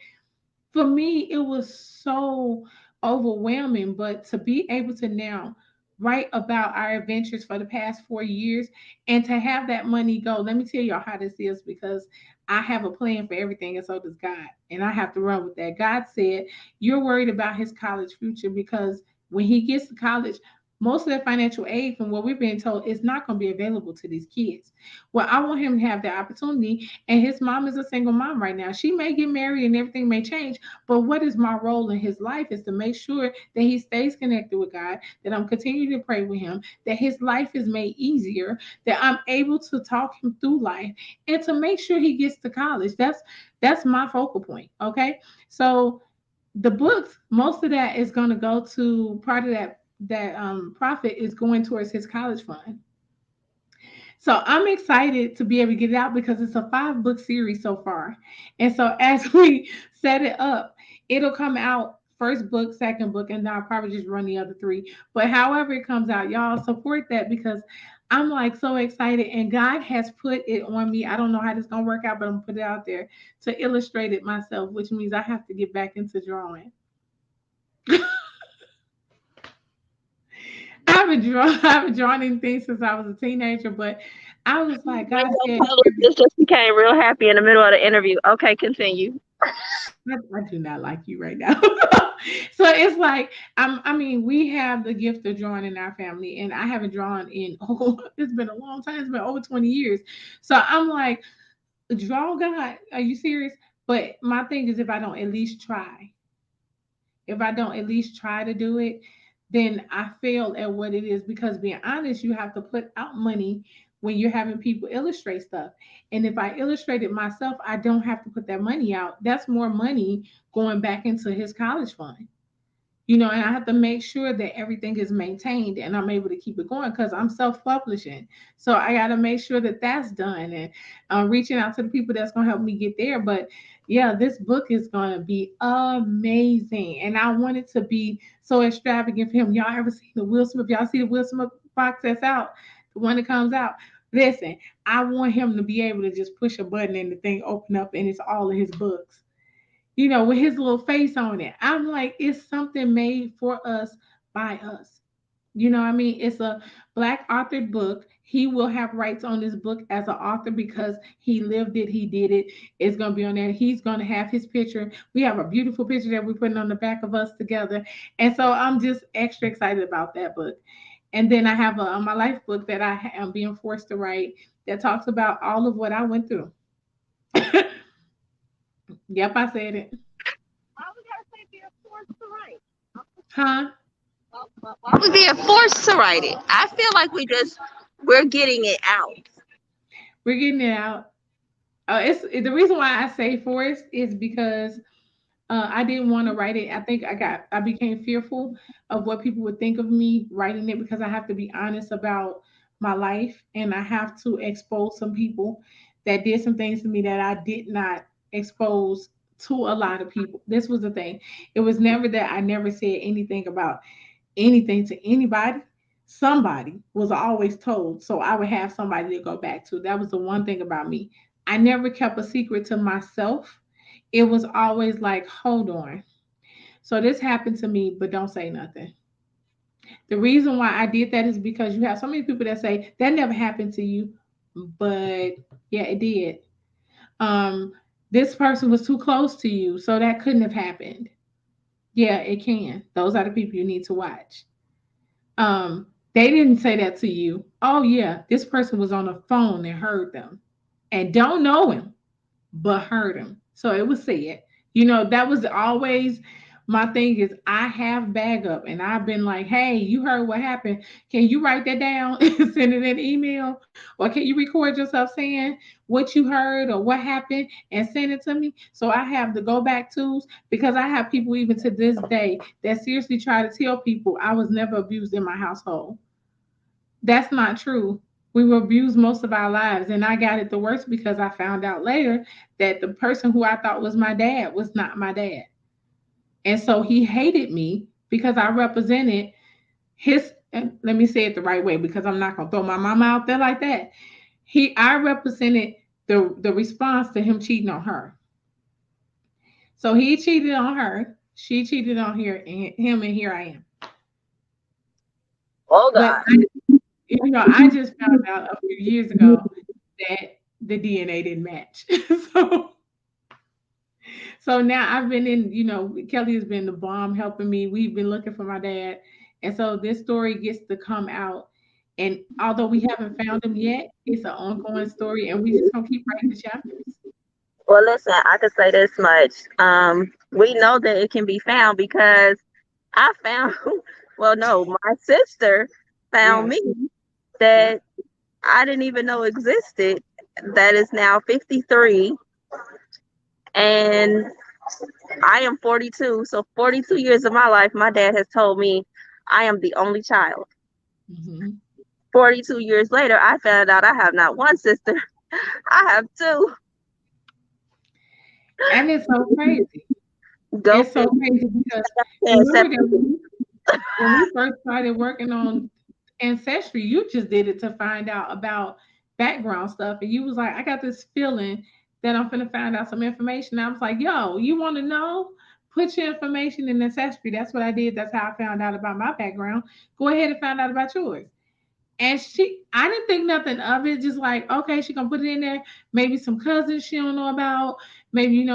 for me, it was so overwhelming. But to be able to now write about our adventures for the past 4 years and to have that money go, let me tell y'all how this is, because I have a plan for everything, and so does God. And I have to run with that. God said, you're worried about his college future because when he gets to college, most of the financial aid, from what we're being told, is not going to be available to these kids. Well, I want him to have the opportunity. And his mom is a single mom right now. She may get married and everything may change. But what is my role in his life is to make sure that he stays connected with God, that I'm continuing to pray with him, that his life is made easier, that I'm able to talk him through life, and to make sure he gets to college. That's my focal point. Okay. So the books, most of that is going to go to part of that profit is going towards his college fund. So I'm excited to be able to get it out because it's a 5 book series so far. And so as we set it up, it'll come out first book, second book, and then I'll probably just run the other three. But however it comes out, y'all support that because I'm like so excited and God has put it on me. I don't know how this gonna work out, but I'm gonna put it out there to illustrate it myself, which means I have to get back into drawing. I haven't drawn anything since I was a teenager, but I was like, When God your said, publicist just became real happy in the middle of the interview. Okay, continue. I do not like you right now. So it's like I mean, we have the gift of drawing in our family, and I haven't drawn in it's been a long time. It's been over 20 years. So I'm like, draw God, are you serious? But my thing is, if I don't at least try to do it, then I fail at what it is. Because being honest, you have to put out money when you're having people illustrate stuff. And if I illustrate it myself, I don't have to put that money out. That's more money going back into his college fund. And I have to make sure that everything is maintained and I'm able to keep it going because I'm self-publishing. So I got to make sure that that's done and reaching out to the people that's going to help me get there. But yeah, this book is going to be amazing. And I want it to be so extravagant for him. Y'all ever seen the Will Smith? Y'all see the Will Smith box that's out? The one that comes out. Listen, I want him to be able to just push a button and the thing open up and it's all of his books, with his little face on it. I'm like, it's something made for us by us. You know what I mean? It's a black authored book. He will have rights on this book as an author because he lived it, he did it. It's going to be on there. He's going to have his picture. We have a beautiful picture that we're putting on the back of us together. And so I'm just extra excited about that book. And then I have my life book that I am being forced to write that talks about all of what I went through. Yep, I said it. Why we gotta say being forced to write? Huh? Why we being forced to write it? I feel like we're getting it out. We're getting it out. It's the reason why I say forced is because I didn't want to write it. I think I became fearful of what people would think of me writing it because I have to be honest about my life and I have to expose some people that did some things to me that I did not expose to a lot of people. This was the thing. It was never that I never said anything about anything to anybody. Somebody was always told, so I would have somebody to go back to. That was the one thing about me. I never kept a secret to myself. It was always like, hold on. So this happened to me, but don't say nothing. The reason why I did that is because you have so many people that say that never happened to you, but yeah, it did. Um, this person was too close to you, so that couldn't have happened. Yeah, it can. Those are the people you need to watch. They didn't say that to you. Oh yeah, this person was on the phone and heard them and don't know him but heard him. So it was said. That was always my thing is I have backup and I've been like, hey, you heard what happened. Can you write that down and send it an email? Or can you record yourself saying what you heard or what happened and send it to me? So I have the go back tools because I have people even to this day that seriously try to tell people I was never abused in my household. That's not true. We were abused most of our lives. And I got it the worst because I found out later that the person who I thought was my dad was not my dad. And so he hated me because I represented his, and let me say it the right way because I'm not going to throw my mama out there like that. I represented the response to him cheating on her. So he cheated on her. She cheated on him, and here I am. Oh But God. I just found out a few years ago that the DNA didn't match. so so now I've been Kelly has been the bomb helping me. We've been looking for my dad. And so this story gets to come out. And although we haven't found him yet, it's an ongoing story and we just gonna keep writing the chapters. Well, listen, I can say this much. We know that it can be found because I found, well, no, my sister found Yeah. me Yeah. that I didn't even know existed, that is now 53. And I am 42. So 42 years of my life, my dad has told me I am the only child. Hmm. 42 years later, I found out I have not one sister. I have two. And it's so crazy. Go It's so figure. crazy because remember Except that when we first started working on ancestry, you just did it to find out about background stuff, and you was like, I got this feeling that I'm gonna find out some information. I was like, yo, you want to know? Put your information in ancestry. That's what I did. That's how I found out about my background. Go ahead and find out about yours. And I didn't think nothing of it. Just like, okay, she gonna put it in there. Maybe some cousins she don't know about. Maybe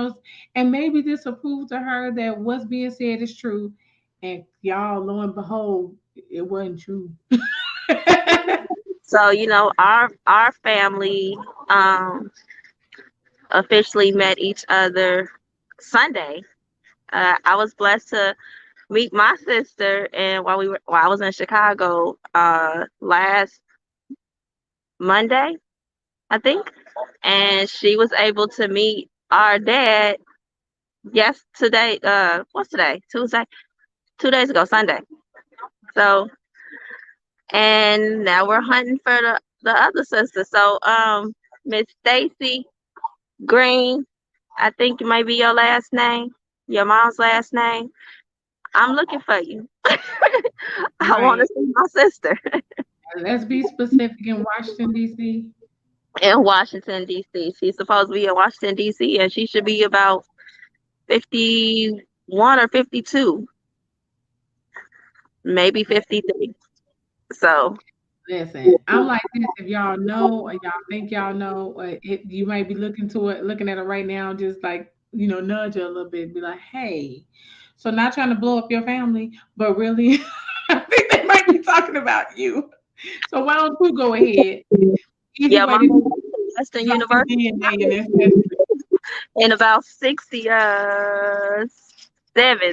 and maybe this will prove to her that what's being said is true. And y'all, lo and behold, it wasn't true. so our family officially met each other Sunday. I was blessed to meet my sister, and while I was in Chicago last Monday, I think, and she was able to meet our dad. Yes, today. What's today? Tuesday. 2 days ago, Sunday. So, and now we're hunting for the other sister. So, Miss Stacy Green, I think it might be your last name, your mom's last name. I'm looking for you. I want to Right. see my sister Let's be specific in Washington, D.C. in Washington D.C. She's supposed to be in Washington D.C. and she should be about 51 or 52, maybe 53. So Listen, I'm like this. If y'all know or y'all think y'all know, or you might be looking at it right now, just like nudge her a little bit, be like, "Hey." So not trying to blow up your family, but really, I think they might be talking about you. So why don't you go ahead? Easy yeah, way mama to do went it. to Western Drop your University DNA in this history. in about 67,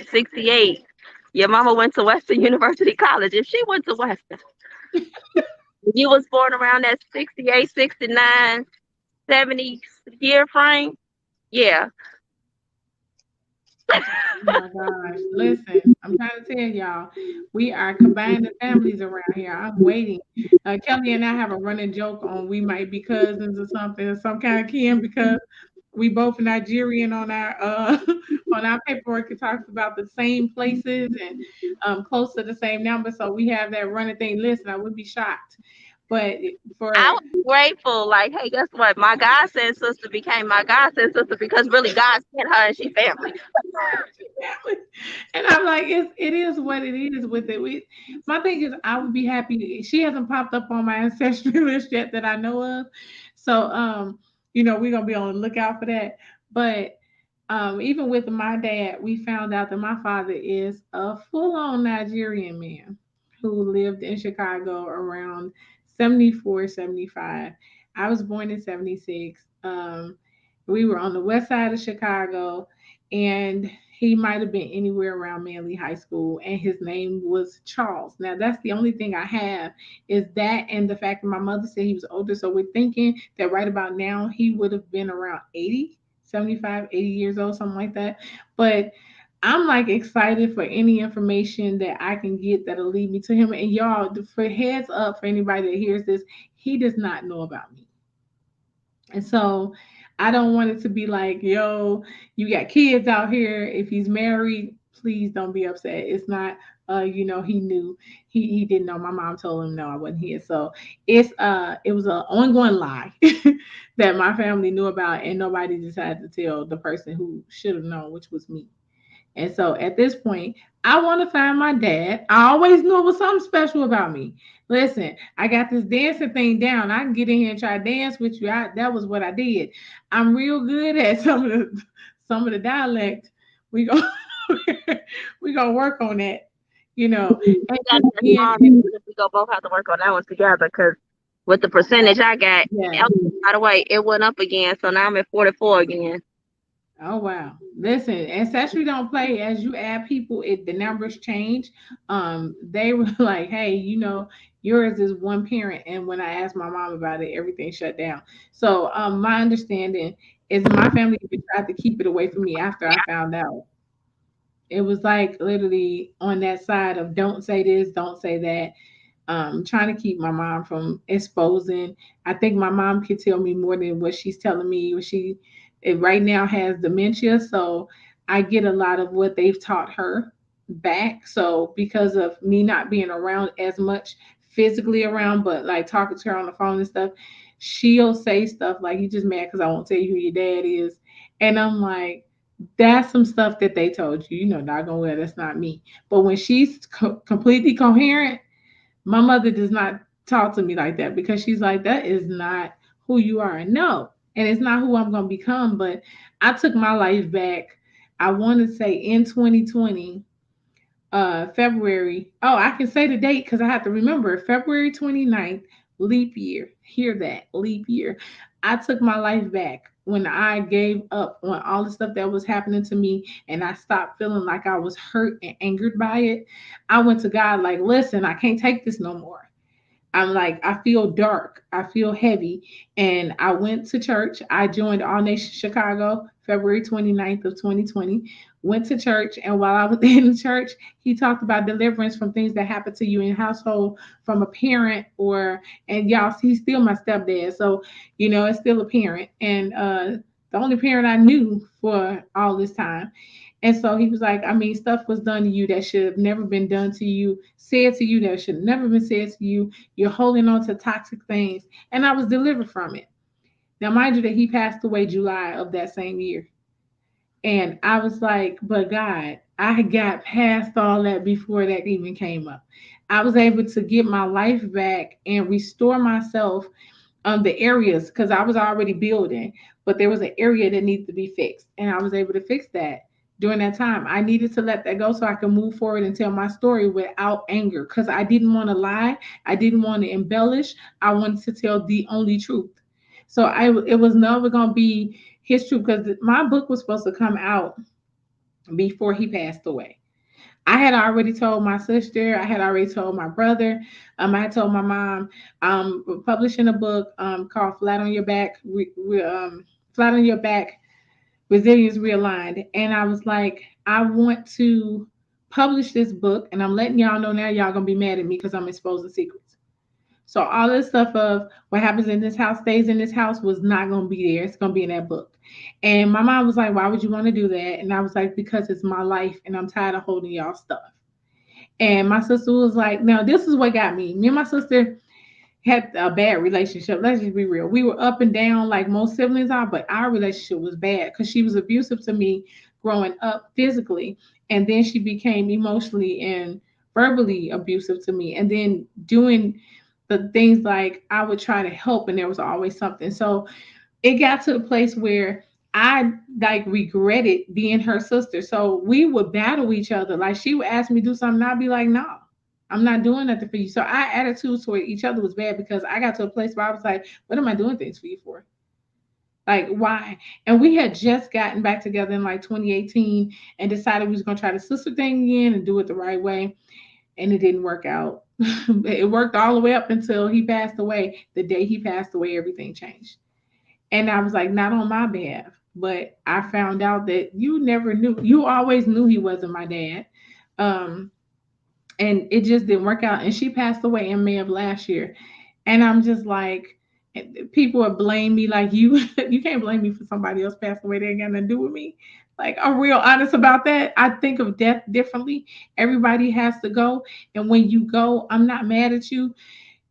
68. Your mama went to Western University College. If she went to Western, you was born around that 68, 69, 70 year frame. Yeah. Oh my gosh. Listen, I'm trying to tell y'all, we are combining families around here. I'm waiting. Kelly and I have a running joke on we might be cousins or something, or some kind of kin because we both Nigerian on our on our paperwork. It talks about the same places and close to the same number. So we have that running thing. Listen, I would be shocked. But I for was grateful. Like, hey, guess what? My God sent sister became my God sent sister because really God sent her and she family. and I'm like, it is what it is with it. My thing is, I would be happy. She hasn't popped up on my ancestry list yet that I know of, so we're gonna be on the lookout for that. But even with my dad, we found out that my father is a full-on Nigerian man who lived in Chicago around 74, 75. I was born in 76. We were on the west side of Chicago, and he might have been anywhere around Manley High School, and his name was Charles. Now, that's the only thing I have is that, and the fact that my mother said he was older. So we're thinking that right about now he would have been around 80, 75, 80 years old, something like that. But I'm like excited for any information that I can get that'll lead me to him. And y'all, for heads up for anybody that hears this, he does not know about me. And so I don't want it to be like, yo, you got kids out here. If he's married, please don't be upset. It's not he knew. He didn't know. My mom told him no, I wasn't here. So it was an ongoing lie that my family knew about and nobody decided to tell the person who should have known, which was me. And so at this point, I want to find my dad. I always knew it was something special about me. Listen, I got this dancing thing down. I can get in here and try to dance with you. That was what I did. I'm real good at some of the dialect. We go we gonna work on that, And Got that again, small if we go both have to work on that one together because with the percentage I got, yeah. by the way, it went up again. So now I'm at 44 again. Oh wow. Listen, ancestry don't play as you add people, the numbers change. They were like, hey, yours is one parent. And when I asked my mom about it, everything shut down. So my understanding is my family even tried to keep it away from me after I found out. It was like literally on that side of don't say this, don't say that. Trying to keep my mom from exposing. I think my mom could tell me more than what she's telling me. She right now has dementia, so I get a lot of what they've taught her back. So because of me not being around as much physically around, but like talking to her on the phone and stuff, she'll say stuff like, "You just mad because I won't tell you who your dad is," and I'm like, that's some stuff that they told you. You know, not gonna well, that's not me. But when she's completely coherent, my mother does not talk to me like that because she's like, that is not who you are. No, and it's not who I'm gonna become. But I took my life back. I want to say in 2020, February. Oh, I can say the date because I have to remember February 29th, leap year. Hear that, leap year. I took my life back when I gave up on all the stuff that was happening to me and I stopped feeling like I was hurt and angered by it. I went to God like, listen, I can't take this no more. I'm like, I feel dark. I feel heavy. And I went to church. I joined All Nation Chicago February 29th of 2020. Went to church. And while I was in church, he talked about deliverance from things that happen to you in household from a parent or, and y'all, he's still my stepdad. So, it's still a parent. And the only parent I knew for all this time. And so he was like, I mean, stuff was done to you that should have never been done to you, said to you that should have never been said to you. You're holding on to toxic things. And I was delivered from it. Now, mind you, that he passed away July of that same year. And I was like, but God, I got past all that before that even came up. I was able to get my life back and restore myself the areas because I was already building, but there was an area that needed to be fixed, and I was able to fix that during that time. I needed to let that go so I could move forward and tell my story without anger because I didn't want to lie, I didn't want to embellish, I wanted to tell the only truth. So it was never gonna be his truth because my book was supposed to come out before he passed away. I had already told my sister. I had already told my brother. I had told my mom. We're publishing a book called "Flat on Your Back." Flat on Your Back, Resilience Realigned. And I was like, I want to publish this book, and I'm letting y'all know now. Y'all gonna be mad at me because I'm exposing secrets. So all this stuff of what happens in this house stays in this house was not gonna be there. It's gonna be in that book. And my mom was like, "Why would you want to do that?" And I was like, "Because it's my life, and I'm tired of holding y'all stuff." And my sister was like, now this is what got me. Me and my sister had a bad relationship. Let's just be real. We were up and down like most siblings are, but our relationship was bad because she was abusive to me growing up physically. And then she became emotionally and verbally abusive to me. And then doing the things like I would try to help, and there was always something. So it got to the place where I like regretted being her sister. So we would battle each other. Like she would ask me to do something, and I'd be like, no, I'm not doing nothing for you. So our attitudes toward each other was bad because I got to a place where I was like, what am I doing things for you for? Like why? And we had just gotten back together in like 2018 and decided we was gonna try the sister thing again and do it the right way. And it didn't work out. It worked all the way up until he passed away. The day he passed away, everything changed. And I was like, not on my behalf. But I found out that you never knew. You always knew he wasn't my dad. Um, and it just didn't work out. And she passed away in May of last year. And I'm just like, people would blame me like you. You can't blame me for somebody else passing away. They ain't got nothing to do with me. Like I'm real honest about that. I think of death differently. Everybody has to go. And when you go, I'm not mad at you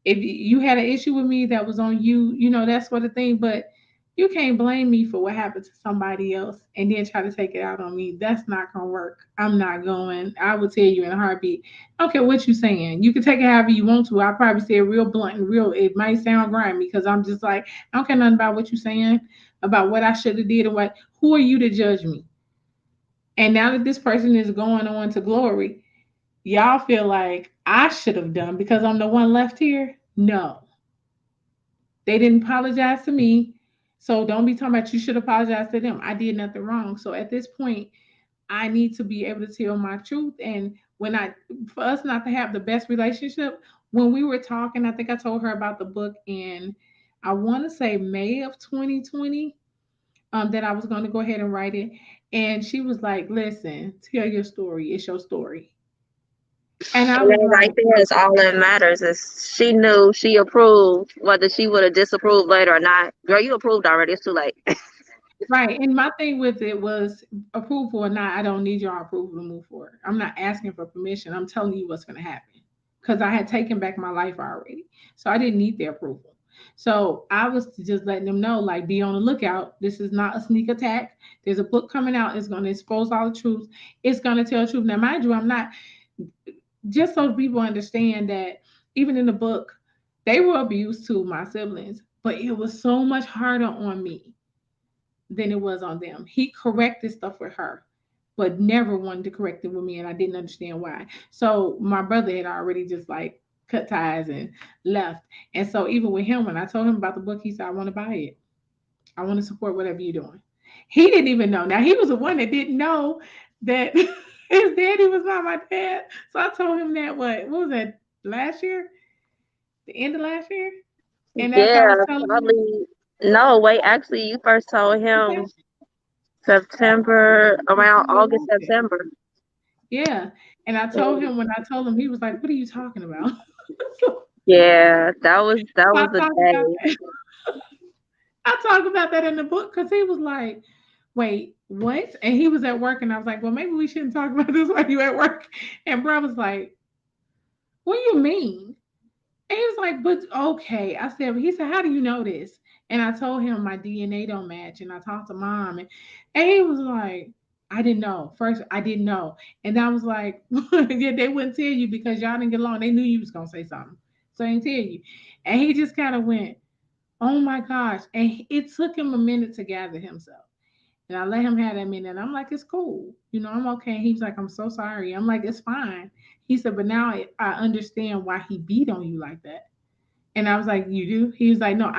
if you had an issue with me that was on you, that sort of thing. But you can't blame me for what happened to somebody else and then try to take it out on me. That's not gonna work. I'm not going. I will tell you in a heartbeat. I don't care what you're saying. You can take it however you want to. I probably say it real blunt and real. It might sound grimy because I'm just like I don't care nothing about what you're saying about what I should have did and what. Who are you to judge me? And now that this person is going on to glory, y'all feel like I should have done because I'm the one left here. No, they didn't apologize to me. So don't be talking about you should apologize to them. I did nothing wrong. So at this point, I need to be able to tell my truth. And for us not to have the best relationship, when we were talking, I think I told her about the book in, I want to say May of 2020. that I was going to go ahead and write it. And she was like, listen, tell your story. It's your story. And I And was then right like, there is all that matters is she knew, she approved, whether she would have disapproved later or not. Girl, you approved already. It's too late. right. And my thing with it was approval or not, I don't need your approval to move forward. I'm not asking for permission. I'm telling you what's going to happen because I had taken back my life already. So I didn't need their approval. So I was just letting them know, like, be on the lookout. This is not a sneak attack. There's a book coming out. It's going to expose all the truth. It's going to tell the truth. Now, mind you, I'm not, just so people understand that even in the book, they were abused too, my siblings, but it was so much harder on me than it was on them. He corrected stuff with her, but never wanted to correct it with me, and I didn't understand why. So my brother had already just like cut ties and left. And so even with him, when I told him about the book, he said, I want to buy it. I want to support whatever you're doing. He didn't even know. Now he was the one that didn't know that his daddy was not my dad. So I told him that what was that last year? The end of last year? And as I Yeah, was telling him, probably. No, wait, actually, you first told okay, him September, around September August, last year. September. Yeah. And I told him when I told him, he was like, what are you talking about? So Yeah, that I was the talked about day. that. I talked about that in the book because he was like, wait, what? And he was at work and I was like, well, maybe we shouldn't talk about this while you at work. And bro was like, what do you mean? And he was like, but okay. I said, he said, how do you know this? And I told him my DNA don't match. And I talked to mom and he was like, I didn't know. First, I didn't know. And I was like, yeah, they wouldn't tell you because y'all didn't get along. They knew you was gonna say something. So they didn't tell you. And he just kind of went, oh my gosh. And it took him a minute to gather himself. And I let him have that minute. And I'm like, it's cool. You know, I'm okay. He's like, I'm so sorry. I'm like, it's fine. He said, but now I understand why he beat on you like that. And I was like, you do? He was like, no,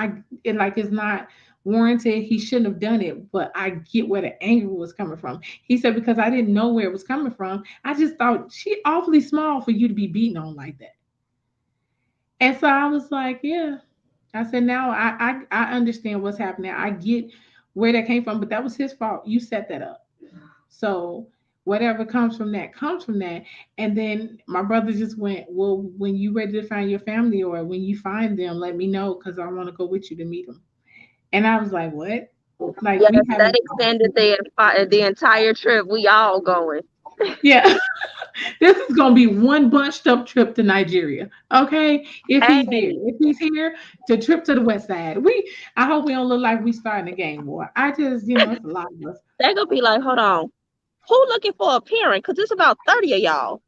it's not warranted. He shouldn't have done it, but I get where the anger was coming from. He said, because I didn't know where it was coming from. I just thought she awfully small for you to be beaten on like that. And so I was like, yeah. I said, now I understand what's happening. I get where that came from, but that was his fault. You set that up. So whatever comes from that. And then my brother just went, well, when you ready to find your family or when you find them, let me know because I want to go with you to meet them. And I was like, what? Like Yes, we that haven't extended the entire trip. We all going. yeah. This is gonna be one bunched up trip to Nigeria. Okay. If he's there. Hey, If he's here, to trip to the west side. I hope we don't look like we starting a gang war. I just, it's a lot of us. they gonna be like, hold on, who looking for a parent? Cause there's about 30 of y'all.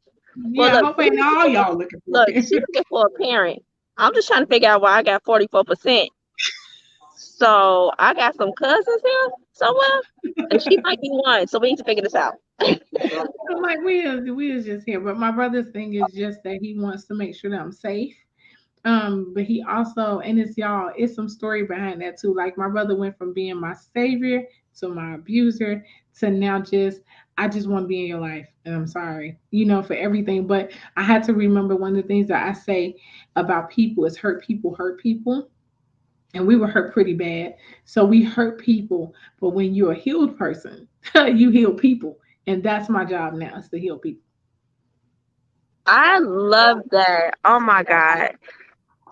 Well, Yeah, I look, hope ain't all y'all looking for a she parent. looking for a parent. I'm just trying to figure out why I got 44%. So I got some cousins here somewhere, and she might be one. So we need to figure this out. I'm like, we is just here. But my brother's thing is just that he wants to make sure that I'm safe. But he also, and it's y'all, it's some story behind that too. Like my brother went from being my savior to my abuser to now I just want to be in your life. And I'm sorry, for everything. But I had to remember one of the things that I say about people is hurt people. And we were hurt pretty bad. So we hurt people. But when you're a healed person, you heal people. And that's my job now is to heal people. I love that. Oh my God.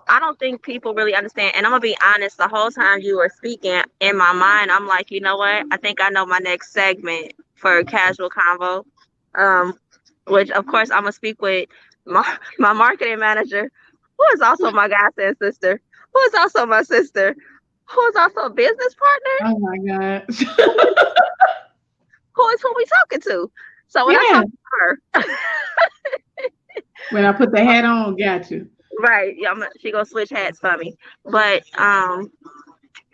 I don't think people really understand. And I'm gonna be honest, the whole time you were speaking, in my mind, I'm like, you know what? I think I know my next segment for Casual Convo. Um, which of course I'm gonna speak with my marketing manager, who is also my godsend sister, who is also my sister, who is also a business partner, Oh my God. who is who we talking to. So when I Yeah. talk to her, When I put the hat on, got you. right, yeah, she gonna switch hats for me. But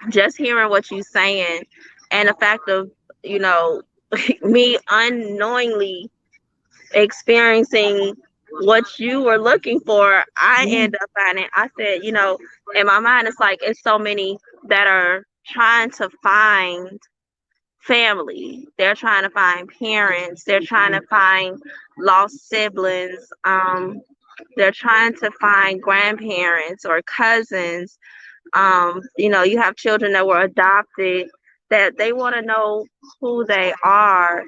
just hearing what you saying and the fact of, you know, me unknowingly experiencing what you were looking for, I Yeah. end up finding, I said, in my mind, it's like it's so many that are trying to find family. They're trying to find parents. They're trying to find lost siblings. They're trying to find grandparents or cousins. You have children that were adopted. that they want to know who they are,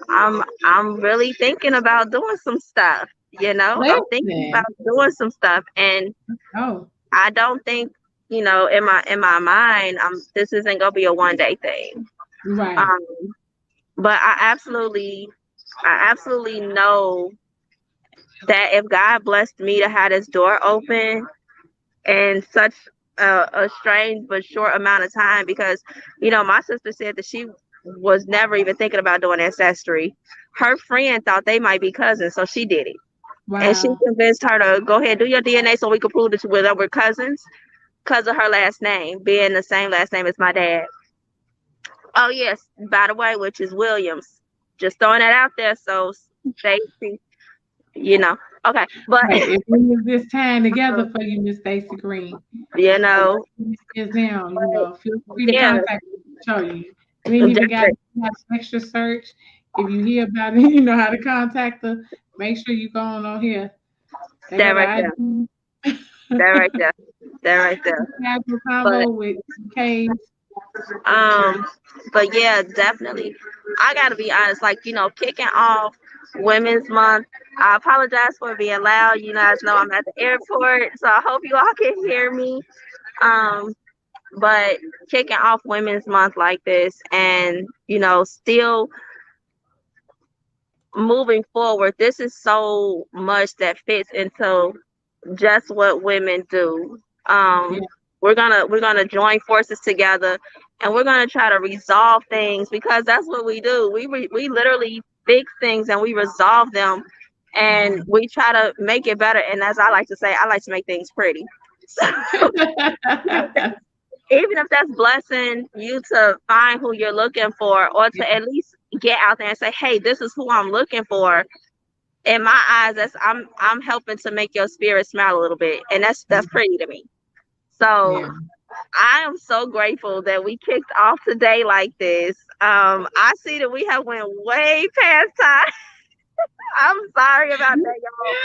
I'm really thinking about doing some stuff. I'm thinking Listen. about doing some stuff, and Oh, I don't think, in my mind, this isn't gonna be a one day thing. right. Um, but I absolutely know that if God blessed me to have this door open in such a strange but short amount of time, because my sister said that she was never even thinking about doing ancestry. Her friend thought they might be cousins, so she did it, and she Wow. convinced her to go ahead, do your DNA so we could prove that we're cousins, because of her last name being the same last name as my dad. Oh yes, by the way, which is Williams. Just throwing that out there, so Stacy, you know. Okay, but Right. If we use this time together for you, Miss Stacy Green, you whatever know, it is now, feel free to yeah, contact me to show you. You ain't even got definitely. to have extra search. If you hear about it, you know how to contact her. Make sure you go on here. They That got right an there. ID. That right there. That right there. Casual But combo with K's. um, but yeah, definitely. I gotta be honest, like, kicking off Women's Month. I apologize for being loud. You guys know I'm at the airport, so I hope you all can hear me. Um, but kicking off Women's Month like this, and still moving forward, this is so much that fits into just what women do. Yeah. We're gonna join forces together, and we're gonna try to resolve things, because that's what we do. We literally fix things and we resolve them, and we try to make it better. And as I like to say, I like to make things pretty. So even if that's blessing you to find who you're looking for, or to at least get out there and say, hey, this is who I'm looking for. In my eyes, I'm helping to make your spirit smile a little bit, and that's pretty to me. So Yeah. I am so grateful that we kicked off today like this. I see that we have went way past time. I'm sorry about that, y'all.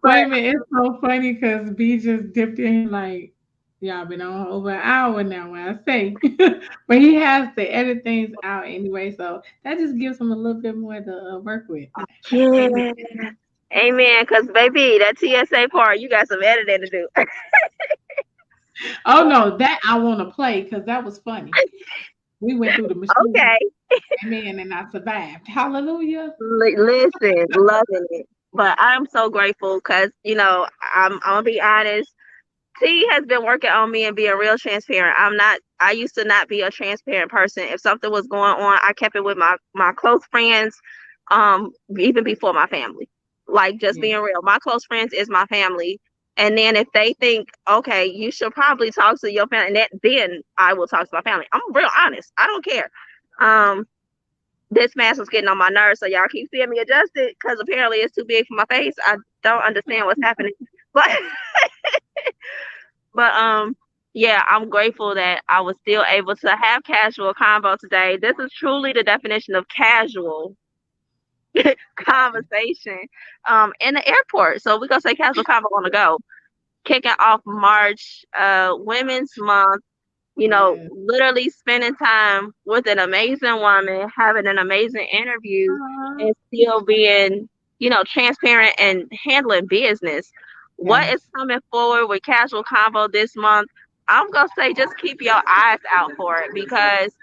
Wait a But minute, it's so funny because B just dipped in like y'all been on over an hour now when I say. But he has to edit things out anyway, so that just gives him a little bit more to work with. Amen. yeah, amen. Cause baby, that TSA part, you got some editing to do. Oh no, that I want to play because that was funny. We went through the machine, Okay, amen, and I survived. Hallelujah. listen, loving it. But I'm so grateful, because I'm gonna be honest. T has been working on me and being real transparent. I used to not be a transparent person. If something was going on, I kept it with my close friends, even before my family. Like, just Yeah. being real. My close friends is my family. And then if they think, okay, you should probably talk to your family, and then I will talk to my family. I'm real honest. I don't care. Um, this mask was getting on my nerves, so y'all keep seeing me adjust it, because apparently it's too big for my face. I don't understand what's happening. But But yeah, I'm grateful that I was still able to have casual convo today. This is truly the definition of casual conversation in the airport. So we're gonna say casual convo on the go. Kicking off March, Women's Month, Yeah. literally spending time with an amazing woman, having an amazing interview, Aw. and still being, transparent and handling business. What is Yes. coming forward with Casual Convo this month? I'm going to say just keep your eyes out for it, because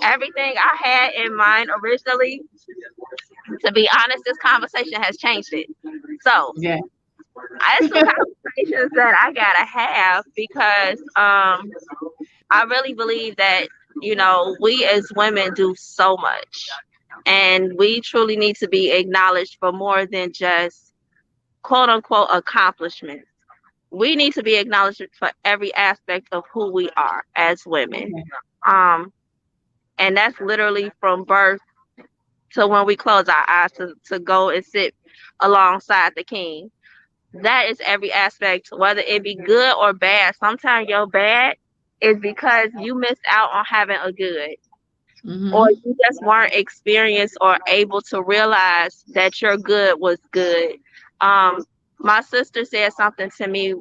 everything I had in mind originally, to be honest, this conversation has changed it. So Yeah. I have some conversations that I got to have, because I really believe that, we as women do so much, and we truly need to be acknowledged for more than just quote unquote accomplishments. We need to be acknowledged for every aspect of who we are as women. Yeah. Um, and that's literally from birth to when we close our eyes to go and sit alongside the king. That is every aspect, whether it be good or bad. Sometimes your bad is because you missed out on having a good, or Mm-hmm. you just weren't experienced or able to realize that your good was good. Um, my sister said something to me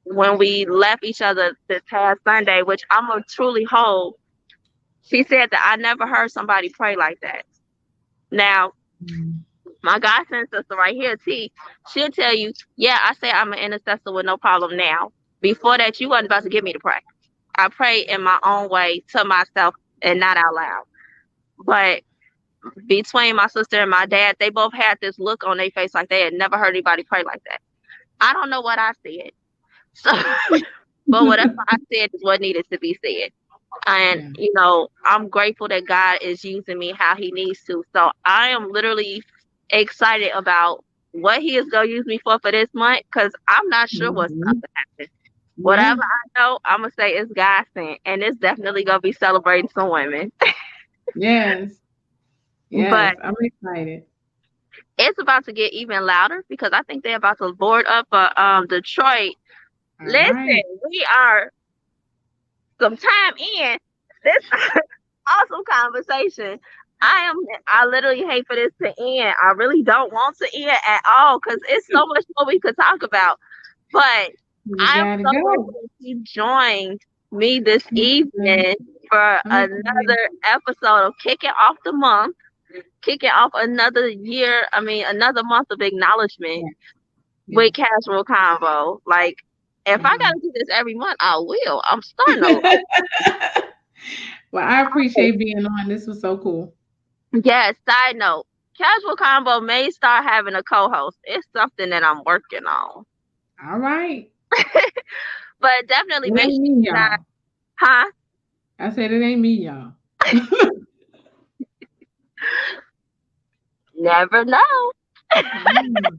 when we left each other this past Sunday, which I'm gonna truly hold. She said that I never heard somebody pray like that. Now, Mm. my godson sister right here, T, she'll tell you, yeah, I say I'm an intercessor with no problem now. Before that, you wasn't about to get me to pray. I pray in my own way to myself and not out loud. But between my sister and my dad, they both had this look on their face like they had never heard anybody pray like that. I don't know what I said. So, but whatever I said is what needed to be said. And, Yeah. I'm grateful that God is using me how he needs to. So I am literally excited about what he is going to use me for this month because I'm not sure what's about Mhm. to happen. Yeah. Whatever I know, I'm going to say it's God sent. And it's definitely going to be celebrating some women. Yes. But Yes. I'm excited. it's about to get even louder because I think they're about to board up Detroit. All Listen, right. we are some time in this awesome conversation. I literally hate for this to end. I really don't want to end at all because it's so much more we could talk about. But We I'm gotta so go. grateful that you joined me this Mhm. evening for I'm excited. another episode of kicking off the month, kicking off another year. I mean, another month of acknowledgement Yes. with Yes. Casual Convo. Like, if I Wow. gotta do this every month, I will. I'm starting to like Well, I it. appreciate being on. This was so cool. Yes, side note, Casual Convo may start having a co-host. It's something that I'm working on. All right. But definitely It make ain't sure me, you guys, y'all. huh? I said it ain't me, y'all. Never know. Mm.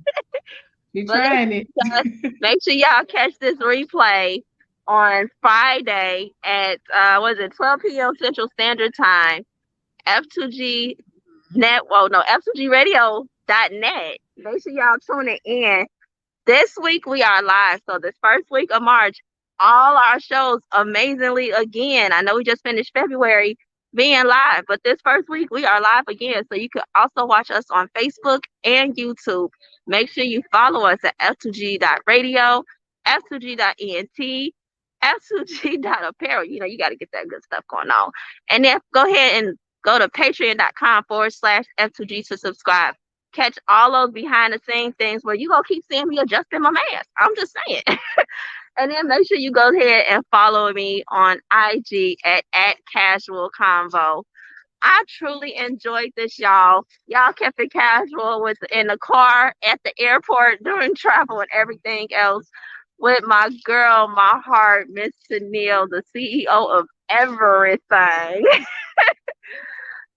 You But listen, trying it. guys, make sure y'all catch this replay on Friday at was it 12 p.m. Central Standard Time. F2G net, well, no, F2G Radio.net. Make sure y'all tune it in. This week we are live. So this first week of March, all our shows amazingly again. I know we just finished February being live, but this first week we are live again. So you can also watch us on Facebook and YouTube. Make sure you follow us at f2g.radio, f2g.ent, f2g.apparel. You got to get that good stuff going on. And then go ahead and go to patreon.com/F2G to subscribe. Catch all those behind the scenes things where you gonna keep seeing me adjusting my mask. I'm just saying. And then make sure you go ahead and follow me on IG at Casual Convo. I truly enjoyed this, y'all. Y'all kept it casual with in the car, at the airport, during travel and everything else. With my girl, my heart, Miss Ty'Nelle, the CEO of everything.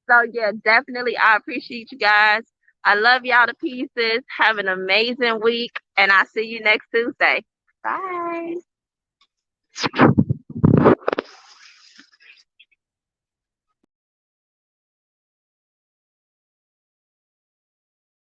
So yeah, definitely I appreciate you guys. I love y'all to pieces. Have an amazing week and I'll see you next Tuesday. Bye.